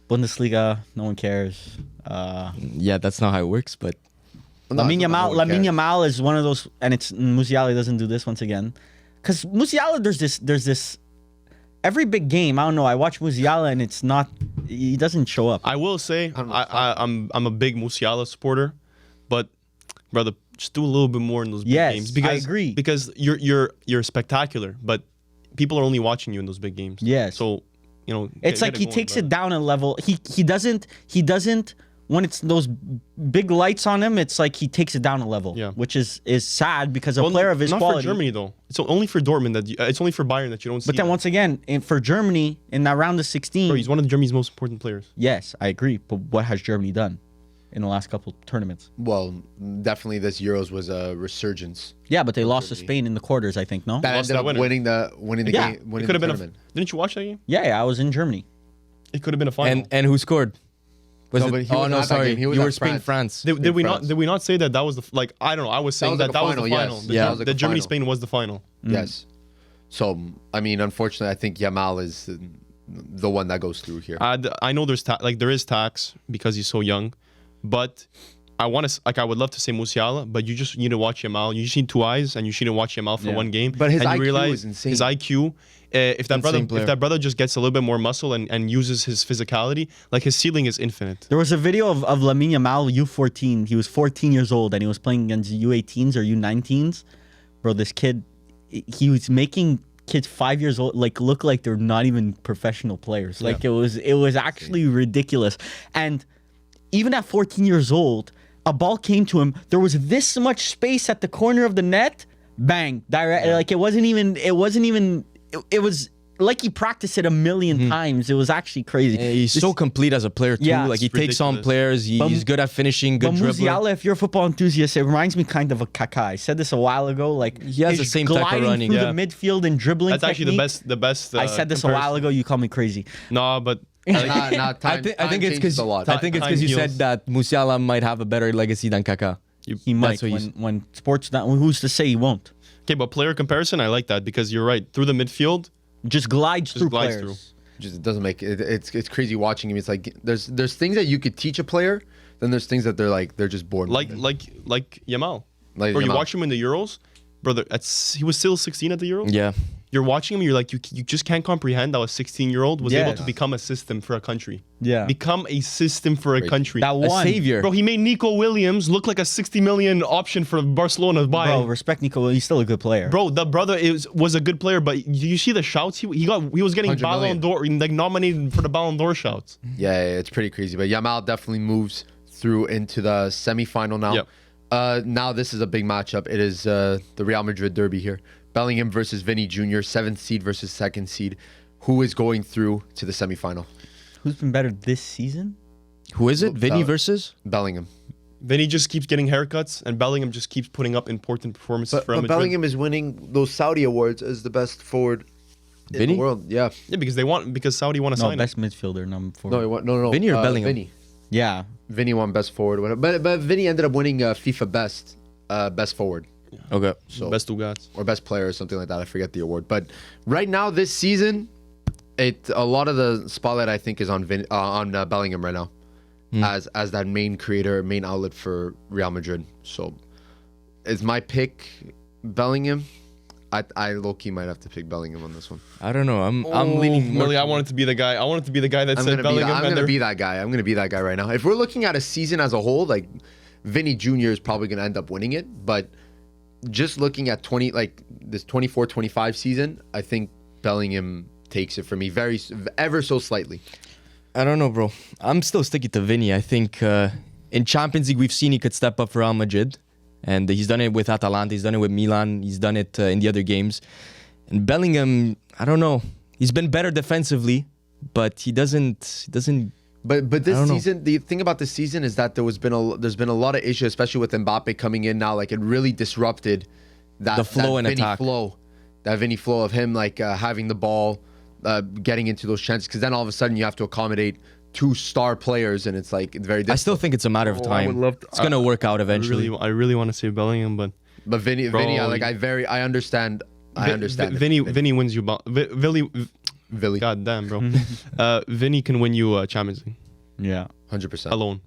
Bundesliga, no one cares. Yeah, that's not how it works, but No, Lamine it's not Yamal, no one Lamine cares. Yamal is one of those, and it's Musiala doesn't do this once again, because Musiala there's this every big game. I don't know. I watch Musiala and it's not. He doesn't show up. I will say don't know. I'm a big Musiala supporter, but brother, just do a little bit more in those big Yes, games. I Because, agree. Because you're spectacular, but people are only watching you in those big games. Yes. So, you know, It's like he takes it down a level. He doesn't when it's those big lights on him. It's like he takes it down a level. Yeah. Which is sad because a player of his not quality. for Germany though. It's only for Dortmund that it's only for Bayern that you don't see. But then that. once again, for Germany in that round of 16, Bro, he's one of Germany's most important players. yes, I agree. But what has Germany done in the last couple tournaments? Well, definitely this Euros was a resurgence. Yeah, but they lost to Germany. Spain in the quarters, I think. No. That Lost ended the up winner. winning the Yeah, game, It winning could the have been. tournament. Didn't you watch that game? Yeah, I was in Germany. It could have been a final. and who scored? Was No, but it? he Oh was no, not that sorry. game. He was You at were Spain, France. Did we France. not? Did we not say that was the like? I don't know. I was saying was that like that a was the final, final. yes. The, Yeah. That was like the a Germany final. Spain was the final. Yes. So I mean, unfortunately, I think Yamal is the one that goes through here. I know there's there is tax because he's so young, but I would love to say Musiala, but you just need to watch Yamal. You just need 2 eyes, and you just need to watch Yamal for Yeah. one game. But his and you IQ realize is insane. His IQ. If Insane player. that brother just gets a little bit more muscle and uses his physicality, like his ceiling is infinite. There was a video of Lamine Yamal, U14. He was 14 years old and he was playing against U18s or U19s. Bro, this kid, he was making kids 5 years old like look like they're not even professional players. Like it was actually ridiculous. And even at 14 years old, a ball came to him. There was this much space at the corner of the net. Bang! Direct. Like it wasn't even. It was like he practiced it a million times. It was actually crazy. Yeah, he's so complete as a player too. Yeah, like he it's takes on ridiculous. players. He's good at finishing. Good But dribbler. Musiala, if you're a football enthusiast, it reminds me kind of a Kaká. I said this a while ago. Like He has the his same type of gliding running, through yeah. the midfield and dribbling. That's actually technique. the best. I said this a while ago. You call me crazy. No, but Nah, time, I think it's because a lot. I think it's because you Time said heals. that Musiala might have a better legacy than Kaká. He might That's what you when sports. Not, who's to say he won't? okay, but player comparison, I like that because you're right. Through the midfield, Just glides through glides players. Just it doesn't make it. It's crazy watching him. It's like there's things that you could teach a player, then there's things that they're just born like with. like Yamal. Like Bro, you Yamal. watch him in the Euros, brother. He was still 16 at the Euros. Yeah. You're watching him, you're like, you just can't comprehend how a 16-year-old was Yeah. able to become a system for a country. Yeah. Become a system for a Crazy. country. That A one. savior. Bro, he made Nico Williams look like a 60 million option for Barcelona to buy. Bro, respect Nico. He's still a good player. Bro, the brother was a good player, but you see the shouts he was getting 100 Ballon million. d'Or, like nominated for the Ballon d'Or shouts. Yeah, it's pretty crazy. But Yamal definitely moves through into the semifinal now. Yep. Now this is a big matchup. It is the Real Madrid derby here. Bellingham versus Vinny Jr., 7th seed versus 2nd seed. Who is going through to the semifinal? Who's been better this season? Who is it? Vinny versus? Bellingham. Then he just keeps getting haircuts, and Bellingham just keeps putting up important performances for Real Madrid. is winning those Saudi awards as the best forward in Vinny? the world. Yeah. Yeah, because Saudi want to No, sign him. best midfielder number 4. No. Vinny or Bellingham? Vinny. Yeah. Vinny won best forward. But Vinny ended up winning FIFA best forward. Okay. So Best Ugats. or best player or something like that. I forget the award. But right now this season, a lot of the spotlight I think is on Bellingham right now, as that main creator, main outlet for Real Madrid. So is my pick Bellingham? I low-key might have to pick Bellingham on this one. I don't know. I'm leaning more. Really, I wanted to be the guy. I wanted to be the guy that I'm said gonna be that, Bellingham. I'm and gonna they're- be that guy. I'm gonna be that guy right now. If we're looking at a season as a whole, like Vinny Jr. is probably gonna end up winning it, but just looking at this 24-25 season, I think Bellingham takes it for me ever so slightly. I don't know, bro. I'm still sticking to Vinny. I think in Champions League we've seen he could step up for Real Madrid, and he's done it with Atalanta. He's done it with Milan. He's done it in the other games. And Bellingham, I don't know. He's been better defensively, but he doesn't. But this I don't know. season, the thing about this season is that there's been a lot of issues, especially with Mbappe coming in now. Like it really disrupted The flow and Vinny attack. that Vinny flow of him having the ball, getting into those chances. Because then all of a sudden you have to accommodate 2 star players, and it's like it's very I difficult. still think it's a matter of Oh, I would time. love to- It's gonna work out eventually. I really want to say Bellingham, but But Vinny, Bro, I understand. I understand. it. Vinny wins you. Vinny, God damn, bro. Vinny can win you Champions League Yeah. 100%. alone.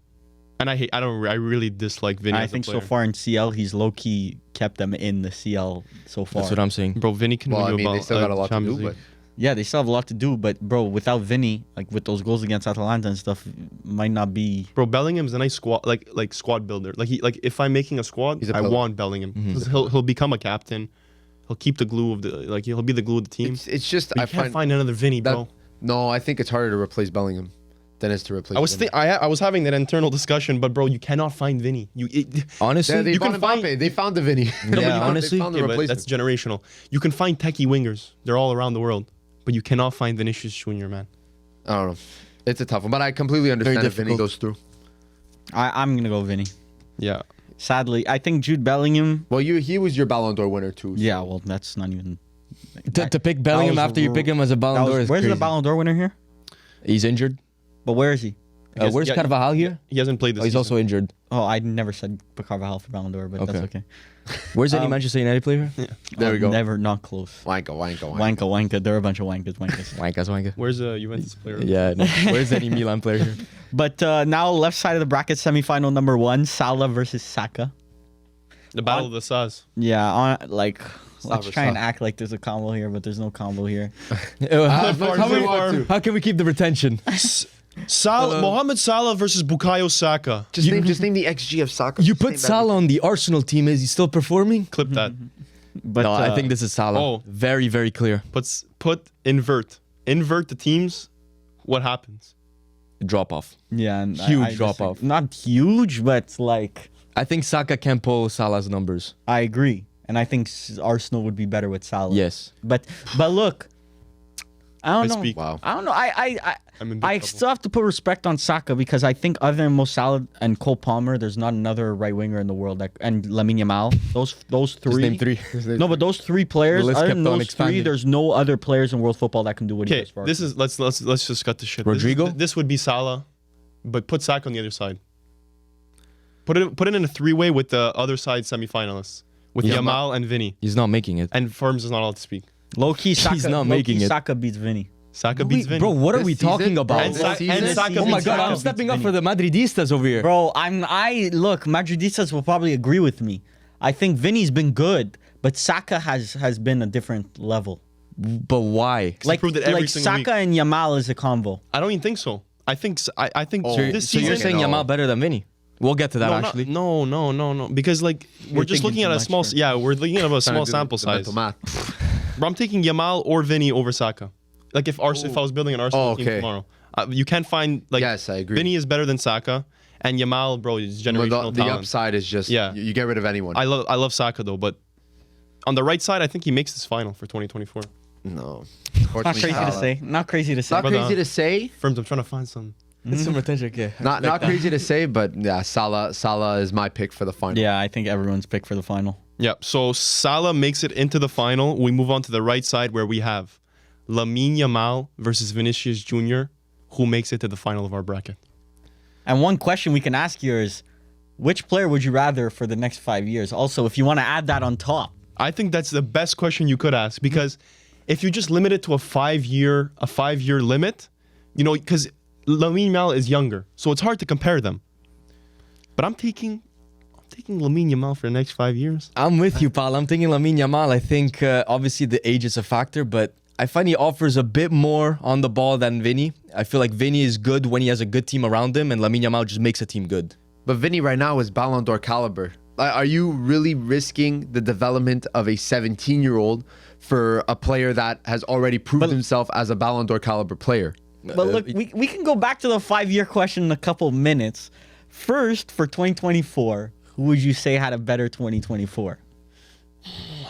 And I really dislike Vinny. I as a think so player. far in CL, he's low key kept them in the CL so far. That's what I'm saying. Bro, Vinny can Well, win I you mean, they still got a lot to Champions do, League. but Yeah, they still have a lot to do, but bro, without Vinny, like with those goals against Atalanta and stuff, might not be. Bro, Bellingham's a nice squad, like squad builder. If I'm making a squad, He's a I pillar. want Bellingham. 'Cause he'll become a captain. He'll keep the glue of he'll be the glue of the team. it's just But you can't find another Vinny, that, bro. No, I think it's harder to replace Bellingham than it is to replace. Vinny. I was having that internal discussion, but bro, you cannot find Vinny. Honestly, Yeah, they You bought can Mbappe. find- They found the Vinny. Yeah, honestly, they found the Okay, but replacement. that's generational. You can find techie wingers. They're all around the world, but you cannot find Vinicius Junior, man. I don't know. It's a tough one, but I completely understand if Vinny difficult. goes through. I'm gonna go Vinny. Yeah. Sadly, I think Jude Bellingham. Well, he was your Ballon d'Or winner too. so- Yeah, well, that's not even. to pick Bellingham was after you r- pick him as a Ballon d'Or is Where's crazy. the Ballon d'Or winner here? He's injured. But where is he? Guess- Where's yeah, Carvajal here? He hasn't played this Oh, he's season. also injured. Oh, I never said Carvajal for Ballon d'Or, but that's Okay. okay. Where's any Manchester United player? There we go. Never, not close. Wanka. They're a bunch of wankas. Wanka. Where's a Juventus player? Yeah. No. Where's any Milan player here? But now, left side of the bracket, semifinal number 1, Salah versus Saka. The Battle of the Saz. Yeah, let's versus try and Salah. act like there's a combo here, but there's no combo here. how, much how as we we- want to. how can we keep the retention? Mohamed Salah versus Bukayo Saka. Just name the XG of Saka. You Just put name that. Salah on the Arsenal team. Is he still performing? Clip that. But No, I think this is Salah. Oh. Very, very clear. Invert the teams. What happens? Drop off. yeah, and Huge I drop disagree. off. Not huge, but like I think Saka can pull Salah's numbers. I agree, and I think Arsenal would be better with Salah. Yes. but look, I don't I know. speak. Wow. I don't know. I'm in big I trouble. still have to put respect on Saka because I think other than Mo Salah and Cole Palmer, there's not another right winger in the world that and Lamine Yamal. Those Just three. name three. No, but those 3 players, The list other kept than on those 3, expanding. there's no other players in world football that can do what he Okay, does for this Arsenal. is let's just cut the shit. Rodrigo? This would be Salah, but put Saka on the other side. Put it in a 3-way with the other side semifinalists with Yeah. Yamal and Vinny. He's not making it. And Firms is not allowed to speak. Low key, Saka. He's not low-key, making it. Saka beats Vinny. Saka beats Vinny. Bro, what are This we season? talking about? And This Sa- season? and Saka Oh my beats god, Saka. I'm stepping up for the Madridistas over here. Bro, look, Madridistas will probably agree with me. I think Vinny's been good, but Saka has been a different level. But why? Like proved it every single Saka week. and Yamal is a combo. I don't even think so. I think I think Oh, this So season. you're saying no. Yamal better than Vinny? We'll get to that actually. No. Because we're just thinking looking at too a much, small. bro. Yeah, we're looking at a Trying to small do sample the size. mental math. Bro, I'm taking Yamal or Vinny over Saka. Like if I was building an Arsenal team okay. tomorrow, you can't find like. Yes, I agree. Vinny is better than Saka, and Yamal, bro, is But generational the talent. upside is just Yeah. you get rid of anyone. I love Saka though, but on the right side, I think he makes this final for 2024. no. Not crazy to say. Not crazy to say. Not Brother. crazy to say. Firms, I'm trying to find some. It's some retention, okay. Not crazy to say, but yeah, Salah is my pick for the final. Yeah, I think everyone's pick for the final. Yeah, so Salah makes it into the final. We move on to the right side where we have Lamine Yamal versus Vinicius Jr., who makes it to the final of our bracket. And one question we can ask here is, which player would you rather for the next 5 years? Also, if you want to add that on top. I think that's the best question you could ask because if you just limit it to a 5-year limit, because Lamine Yamal is younger, so it's hard to compare them. But I'm taking taking Lamine Yamal for the next 5 years. I'm with you, pal. I'm thinking Lamine Yamal. I think obviously the age is a factor, but I find he offers a bit more on the ball than Vinny. I feel like Vinny is good when he has a good team around him, and Lamine Yamal just makes a team good. But Vinny right now is Ballon d'Or caliber. Are you really risking the development of a 17-year-old for a player that has already proved himself as a Ballon d'Or caliber player? But look, we can go back to the 5-year question in a couple minutes. First, for 2024, who would you say had a better 2024?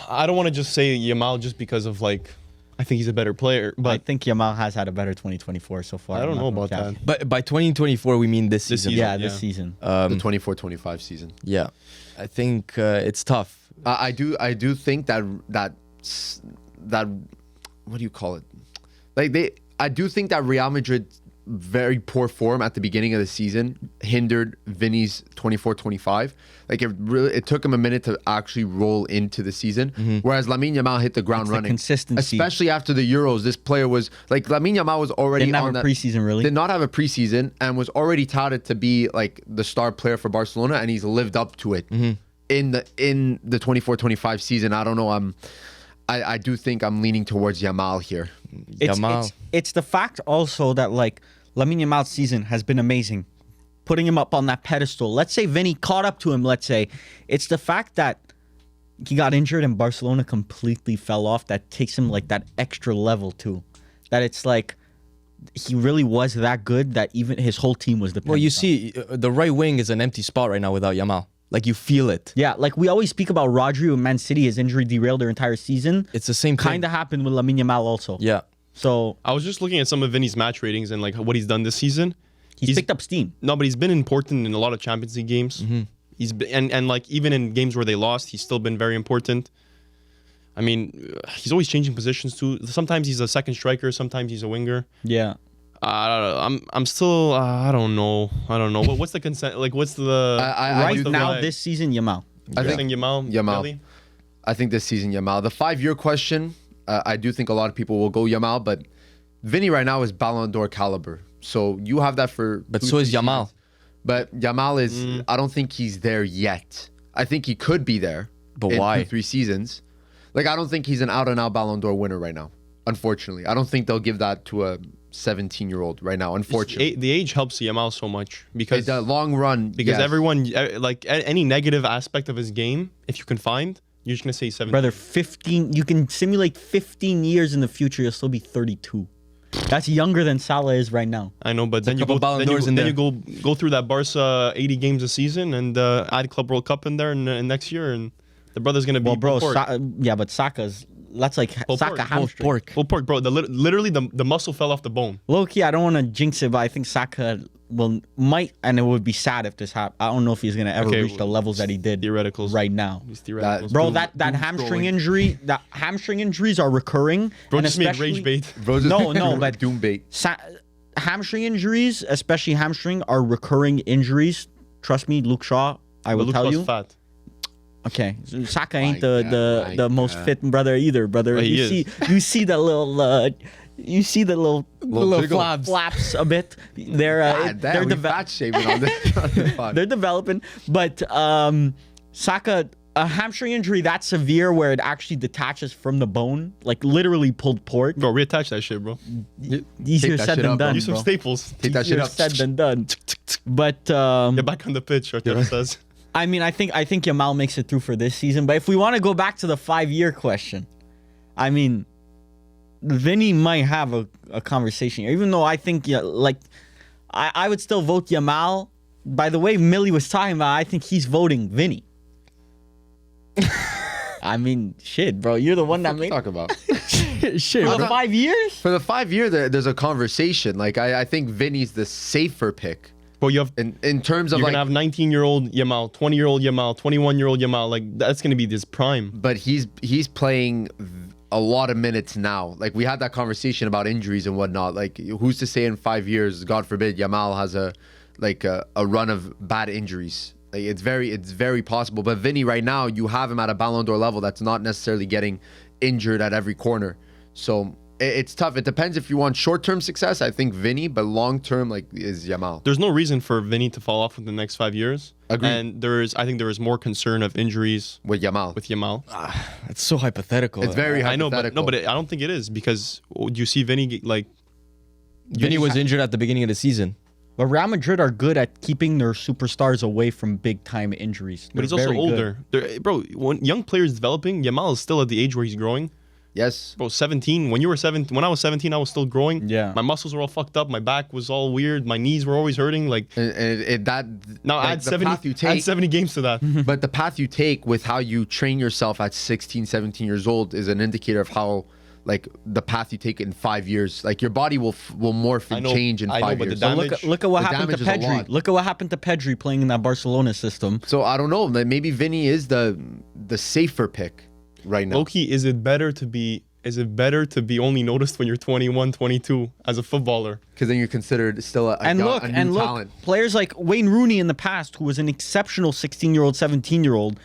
I don't want to just say Yamal just because of like, I think he's a better player, I but think Yamal has had a better 2024 so far. I don't I'm know not about gonna that. But by 2024, we mean this season. season. Yeah, this Yeah. season. The 24-25 season. Yeah. I think it's tough. I do think that what do you call it? I do think that Real Madrid's very poor form at the beginning of the season hindered Vinny's 24-25. Like it took him a minute to actually roll into the season. Whereas Lamine Yamal hit the ground It's the running. consistency. Especially after the Euros, this player was like Lamine Yamal was already Didn't have on a that preseason, really. Did not have a preseason and was already touted to be like the star player for Barcelona, and he's lived up to it in the 24-25 season. I don't know. I do think I'm leaning towards Yamal here. It's the fact also that like Lamine Yamal's season has been amazing, putting him up on that pedestal. Let's say Vinny caught up to him. Let's say it's the fact that he got injured and Barcelona completely fell off that takes him like that extra level too. That it's like he really was that good that even his whole team was dependent. Well, you on. see, the right wing is an empty spot right now without Yamal. Like you feel it. Yeah, like we always speak about Rodri and Man City, his injury derailed their entire season. It's the same Kind of happened with Lamine Yamal also. Yeah. So I was just looking at some of Vinny's match ratings and like what he's done this season. he's picked up steam. No, but he's been important in a lot of Champions League games. He's been, and like even in games where they lost, he's still been very important. I mean, he's always changing positions too. Sometimes he's a second striker, sometimes he's a winger. Yeah. I'm still I don't know. What's the consent? Like what's the Right the now, vibe? this season, Yamal. I think Saying Yamal. Yamal. Really? I think this season Yamal. The 5-year question, I do think a lot of people will go Yamal, but Vinny right now is Ballon d'Or caliber. So you have that for. But 2, so is 3 Yamal. seasons. But Yamal is. I don't think he's there yet. I think he could be there. But in why? 2-3 seasons. Like I don't think he's an out-and-out Ballon d'Or winner right now. Unfortunately, I don't think they'll give that to a 17-year-old right now. Unfortunately, The age helps Yamal so much because the long run. because yes. everyone like any negative aspect of his game, if you can find, you're just gonna say 17. Brother, 15. You can simulate 15 years in the future. You'll still be 32. That's younger than Salah is right now. I know, but then you couple go, Ballon then, you, d'Ors in then there. you go through that Barca 80 games a season and add Club World Cup in there and next year, and the brother's gonna be Well, bro, pulled pork. yeah, but Saka's. That's like Pulled Saka pork. hamstring. Pork. Pulled pork, bro. Literally the muscle fell off the bone. Low key, I don't want to jinx it, but I think Saka might, and it would be sad if this happened. I don't know if he's gonna ever Okay, reach the levels that he did Theoreticals. right now. These theoreticals. Bro, Doom- that doom hamstring scrolling. injury, that hamstring injuries are recurring. Bro and just made especially- rage bait. Bro, just- No, but- doom bait. Hamstring injuries, especially hamstring, are recurring injuries. Trust me, Luke Shaw. I will But tell Luke you. Shaw's fat. Okay, so Saka ain't My the God. most fit brother either, brother. But he You see the little Little jiggle. flaps a bit. They're God damn, we fat shaming on this pod. they're developing, but Saka, a hamstring injury that severe where it actually detaches from the bone, like literally pulled pork. Bro, reattach that shit, bro. Easier that said shit than up, bro. done, Use some bro. staples. Take that shit Easier up. said than done. But Get back on the pitch, Arteta says. I mean, I think Yamal makes it through for this season. But if we want to go back to the 5-year question, I mean, Vinny might have a conversation here, even though I think I would still vote Yamal. By the way, Millie was talking about, I think he's voting Vinny. I mean, shit, bro, you're the one that made Talk about. shit for the 5 years. For the 5-year, there's a conversation. Like I think Vinny's the safer pick Bro, you have in terms of you're like. gonna have 19-year-old Yamal, 20-year-old Yamal, 21-year-old Yamal. Like that's gonna be this prime. But he's playing a lot of minutes now. Like we had that conversation about injuries and whatnot. Like who's to say in 5 years, God forbid, Yamal has a run of bad injuries. Like it's very possible. But Vinny right now, you have him at a Ballon d'Or level that's not necessarily getting injured at every corner. So It's tough. It depends if you want short-term success. I think Vinny, but long-term like is Yamal. There's no reason for Vinny to fall off within the next 5 years. Agreed. And I think there is more concern of injuries With Yamal, with Yamal. It's so hypothetical. it's very I know, hypothetical. but I don't think it is because do you see Vinny like? Vinny was injured at the beginning of the season. But Real Madrid are good at keeping their superstars away from big time injuries. But he's They're also very older. Bro, when young players developing, Yamal is still at the age where he's growing. Yes. Bro, 17. When I was 17, I was still growing. Yeah. My muscles were all fucked up. My back was all weird. My knees were always hurting. Like And that now, like, add the 70. path you Add take, 70 games to that. but the path you take with how you train yourself at 16, 17 years old is an indicator of how like the path you take in 5 years. Like your body will morph I and know- change in I know, 5 but the years. damage- Look at what The happened to damage is a Pedri. lot. Look at what happened to Pedri playing in that Barcelona system. So I don't know. Maybe Vinny is the safer pick right now. Loki, is it better to be only noticed when you're 21, 22 as a footballer? Because then you're considered still a new talent. Players like Wayne Rooney in the past, who was an exceptional 16-year-old, 17-year-old,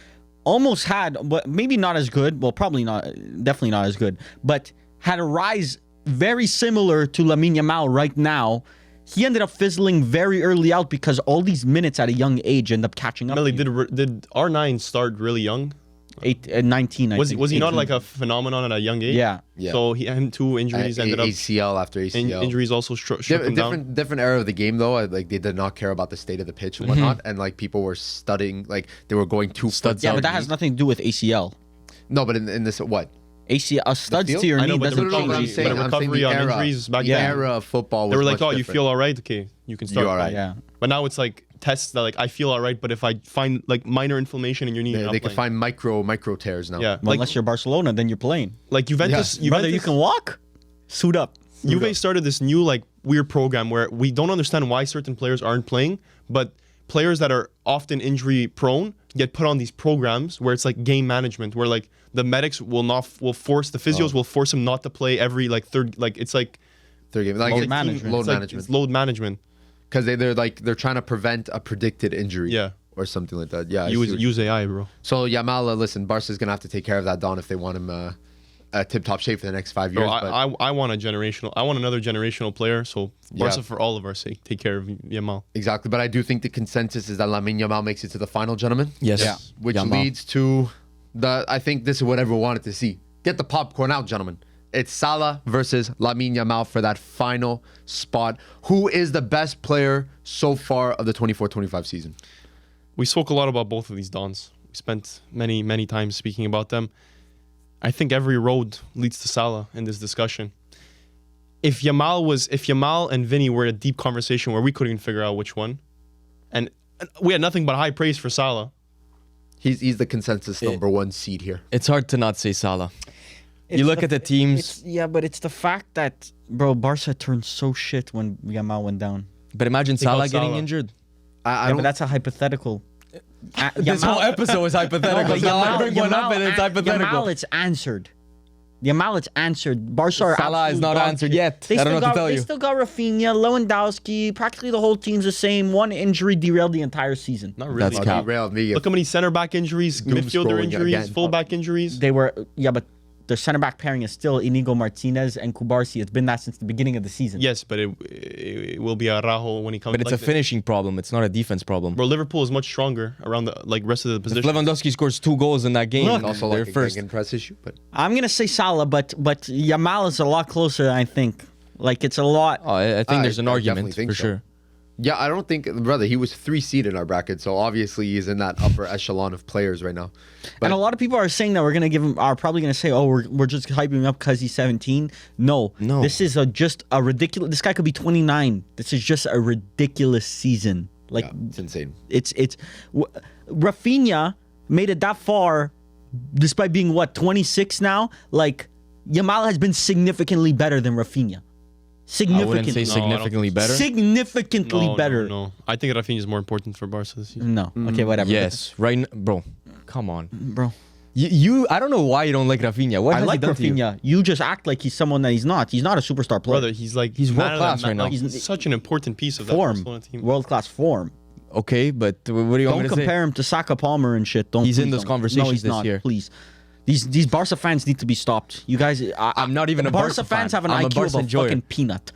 almost had, but maybe not as good. Well, probably not, definitely not as good, but had a rise very similar to Lamine Yamal right now. He ended up fizzling very early out because all these minutes at a young age end up catching up. Melly, to you. did R9 start really young? 19, I Was think. he not 18. like a phenomenon at a young age? Yeah. Yeah. So he had 2 injuries, ended up ACL after ACL. injuries also struck him down. Different era of the game though. Like they did not care about the state of the pitch and whatnot, and like people were studying, like they were going too Studs Yeah, out but that has nothing to do with ACL. No, but in this what? ACL, studs field? to your I know, knee but the doesn't No, no, no, recovery, I'm change. saying- but a I'm saying recovery the on era. injuries back The then. era of football was They were like, much "Oh, you different. feel all right? Okay, you can start." You're all right. Yeah. But now it's like tests that like I feel all right, but if I find like minor inflammation in your knee, you're not They can playing. find micro tears now. Yeah, Well, like unless you're Barcelona, then you're playing. Juventus. Yeah. Brother, Juventus, you can walk? Suit up. Juve started this new like weird program where we don't understand why certain players aren't playing, but players that are often injury prone get put on these programs where it's like game management, where like the medics will force the physios will force them not to play every like third, like it's like Third game, like Load it's management. load it's like, management, it's load management. because they're trying to prevent a predicted injury. Yeah. Or something like that. Yeah. I Use see what- use AI, bro. So Yamal, listen, Barca's gonna have to take care of that Don if they want him tip-top shape for the next 5 years. Bro, but I want another generational player. So Barca, Yeah. for all of our sake, take care of Yamal. exactly. But I do think the consensus is that Lamine Yamal makes it to the final, gentlemen. Yes. Yeah. Which Yamal. leads to I think this is what everyone wanted to see. Get the popcorn out, gentlemen. It's Salah versus Lamine Yamal for that final spot. Who is the best player so far of the 24-25 season? We spoke a lot about both of these Dons. We spent many times speaking about them. I think every road leads to Salah in this discussion. If Yamal and Vinny were in a deep conversation where we couldn't even figure out which one, and we had nothing but high praise for Salah. He's the consensus number 1 seed here. It's hard to not say Salah. You look at the teams, Yeah, but it's the fact that, bro, Barca turned so shit when Yamal went down. but imagine Think about Salah getting Salah. injured. I Yeah, don't. but that's a hypothetical. This whole episode is hypothetical. Now I bring one up and it's hypothetical. Yamal, it's answered. Yamal, it's answered. Barca are Salah is absolute not dog answered shit. yet. I don't know what to tell They you. still got Rafinha, Lewandowski. Practically the whole team's the same. One injury derailed the entire season. Not really. That's cap. Derailed me. Look how many center back injuries, Doom midfielder scrolling injuries, again. full back injuries. They were, yeah, but their center back pairing is still Inigo Martinez and Kubarsi. It's been that since the beginning of the season. Yes, but it will be Araujo when he comes. But it's like a finishing problem. It's not a defense problem. Bro, Liverpool is much stronger around the like rest of the If position. Lewandowski scores 2 goals in that game, Look. also they're like a first. press issue, but I'm gonna say Salah, but Yamal is a lot closer. I think. Like it's a lot. Oh, I think there's an I argument definitely think for so. sure. yeah, I don't think, brother, he was 3 seed in our bracket, so obviously he's in that upper echelon of players right now. But And a lot of people are saying that we're gonna give him. Are probably gonna say, "Oh, we're just hyping him up because he's 17." No, No. This is just a ridiculous. This guy could be 29. This is just a ridiculous season. Like yeah, it's insane. Rafinha made it that far, despite being what 26 now. Like Yamal has been significantly better than Rafinha. I wouldn't say Significantly, significantly better. significantly better. No, I think Rafinha is more important for Barca this season. No. Okay, whatever. Yes, right, bro. Come on. bro. You I don't know why you don't like Rafinha. What I has like he done to you? Rafinha. You just act like he's someone that he's not. He's not a superstar player. Brother, he's like He's man of the world-class ma- right now. like, he's such an important piece of that form, Barcelona team. world class form. Okay, but what do you want Don't me to say? compare him to Saka Palmer and shit. Don't. He's in please those don't. conversations no, he's this not. year. Please. These Barca fans need to be stopped. You guys, I'm not even a Barca fans fan. have an I'm a IQ Barca of a enjoyer. fucking peanut.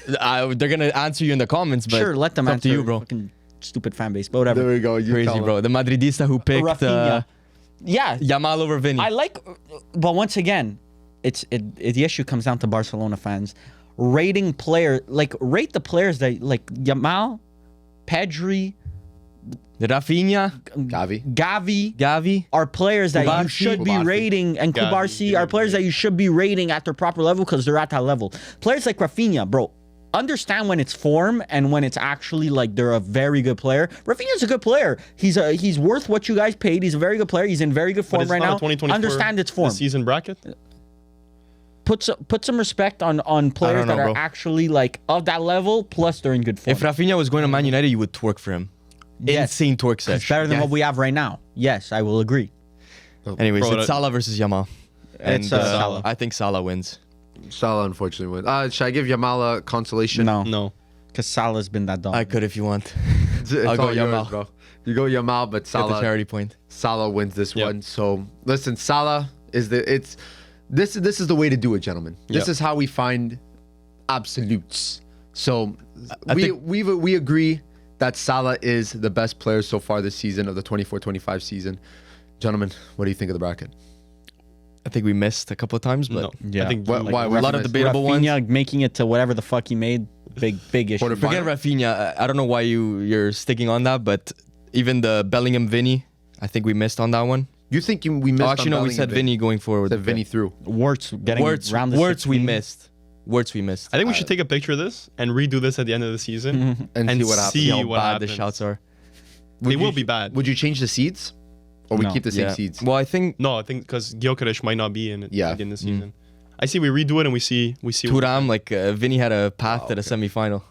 They're gonna answer you in the comments, but Sure, let them it's up answer. to you, bro. Fucking stupid fan base, but whatever. There we go. You Crazy, tell bro. The Madridista who picked Rafinha. Yeah, Yamal over Vinny. I like, but once again, the issue comes down to Barcelona fans rating rate the players that like Yamal, Pedri, Rafinha, Gavi are players that you Kubarsi. should be Kubarsi. rating, and Gavi, Kubarsi are players that you should be rating at their proper level because they're at that level. Players like Rafinha, bro, understand when it's form and when it's actually like they're a very good player. Rafinha's a good player. He's worth what you guys paid. He's a very good player. He's in very good But form it's right not a now. 2024 Understand its form. season bracket. Put some respect on players don't know, that are bro. actually like of that level. Plus, they're in good form. if Rafinha was going to Man United, you would twerk for him. Yes. Insane twerk It's session. better than what we have right now. Yes, I will agree. Anyways, Bro, it's that- Salah versus Yamal. And It's, Salah. I think Salah wins. Salah unfortunately wins. Should I give Yamal a consolation? No. Because Salah's been that dog. I could if you want. It's I'll go all yours, Yamal. bro. You go Yamal, but Get the Salah. charity point. Salah wins this Yep. one. So listen, Salah is this is the way to do it, gentlemen. This Yep. is how we find absolutes. So I think- we agree that Salah is the best player so far this season of the 24-25 season. Gentlemen, what do you think of the bracket? I think we missed a couple of times, but No. Yeah. I think Why- like, why- a lot of Rafinha's- debatable ones. Rafinha making it to whatever the fuck he made, big issue. Quarter Forget final? Rafinha. I don't know why you're sticking on that, but even the Bellingham Vinny, I think we missed on that one. You think we missed? Oh, actually, on no, we Bellingham, said Vinny going forward. Said Vinny through. Wirtz getting Words round the we 16. missed. Words we missed. I think we should take a picture of this and redo this at the end of the season And see what happens. see how what bad happens. the shouts are. They will be bad. Would you change the seeds, or we No. keep the same Yeah. seeds? Well, I think No, I think because Gyökeres might not be in it Yeah. at the end of the season. I see we redo it and we see. Thuram, like Vinny had a path to the semi-final.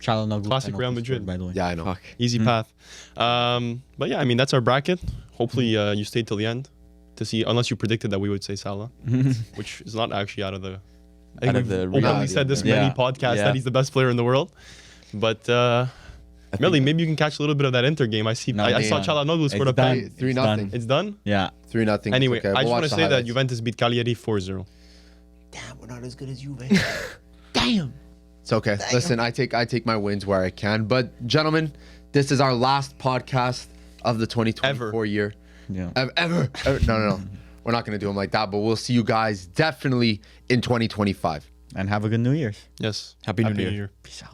Çalhanoğlu Classic penalty Real scored, Madrid. by the way. Yeah, I know. Fuck. easy path. But yeah, I mean that's our bracket. Hopefully you stayed till the end to see, unless you predicted that we would say Salah, which is not actually out of the. I think Out of we've the openly reality. said this Yeah. many podcasts Yeah. that he's the best player in the world, but. Really, maybe you can catch a little bit of that Inter game. I see. No, I saw yeah. Çalhanoğlu scored a It's done. pen. 3-0. It's done. Yeah. 3-0. Anyway, Okay, I we'll just want watch to the say that highlights. Juventus beat Cagliari 4-0. Damn, we're not as good as Juve. Damn. It's okay. Listen, I take my wins where I can. But gentlemen, this is our last podcast of the 2024 year. Yeah. Ever. No. We're not going to do them like that, but we'll see you guys definitely in 2025. And have a good New Year's. Yes. Happy New Year. Peace out.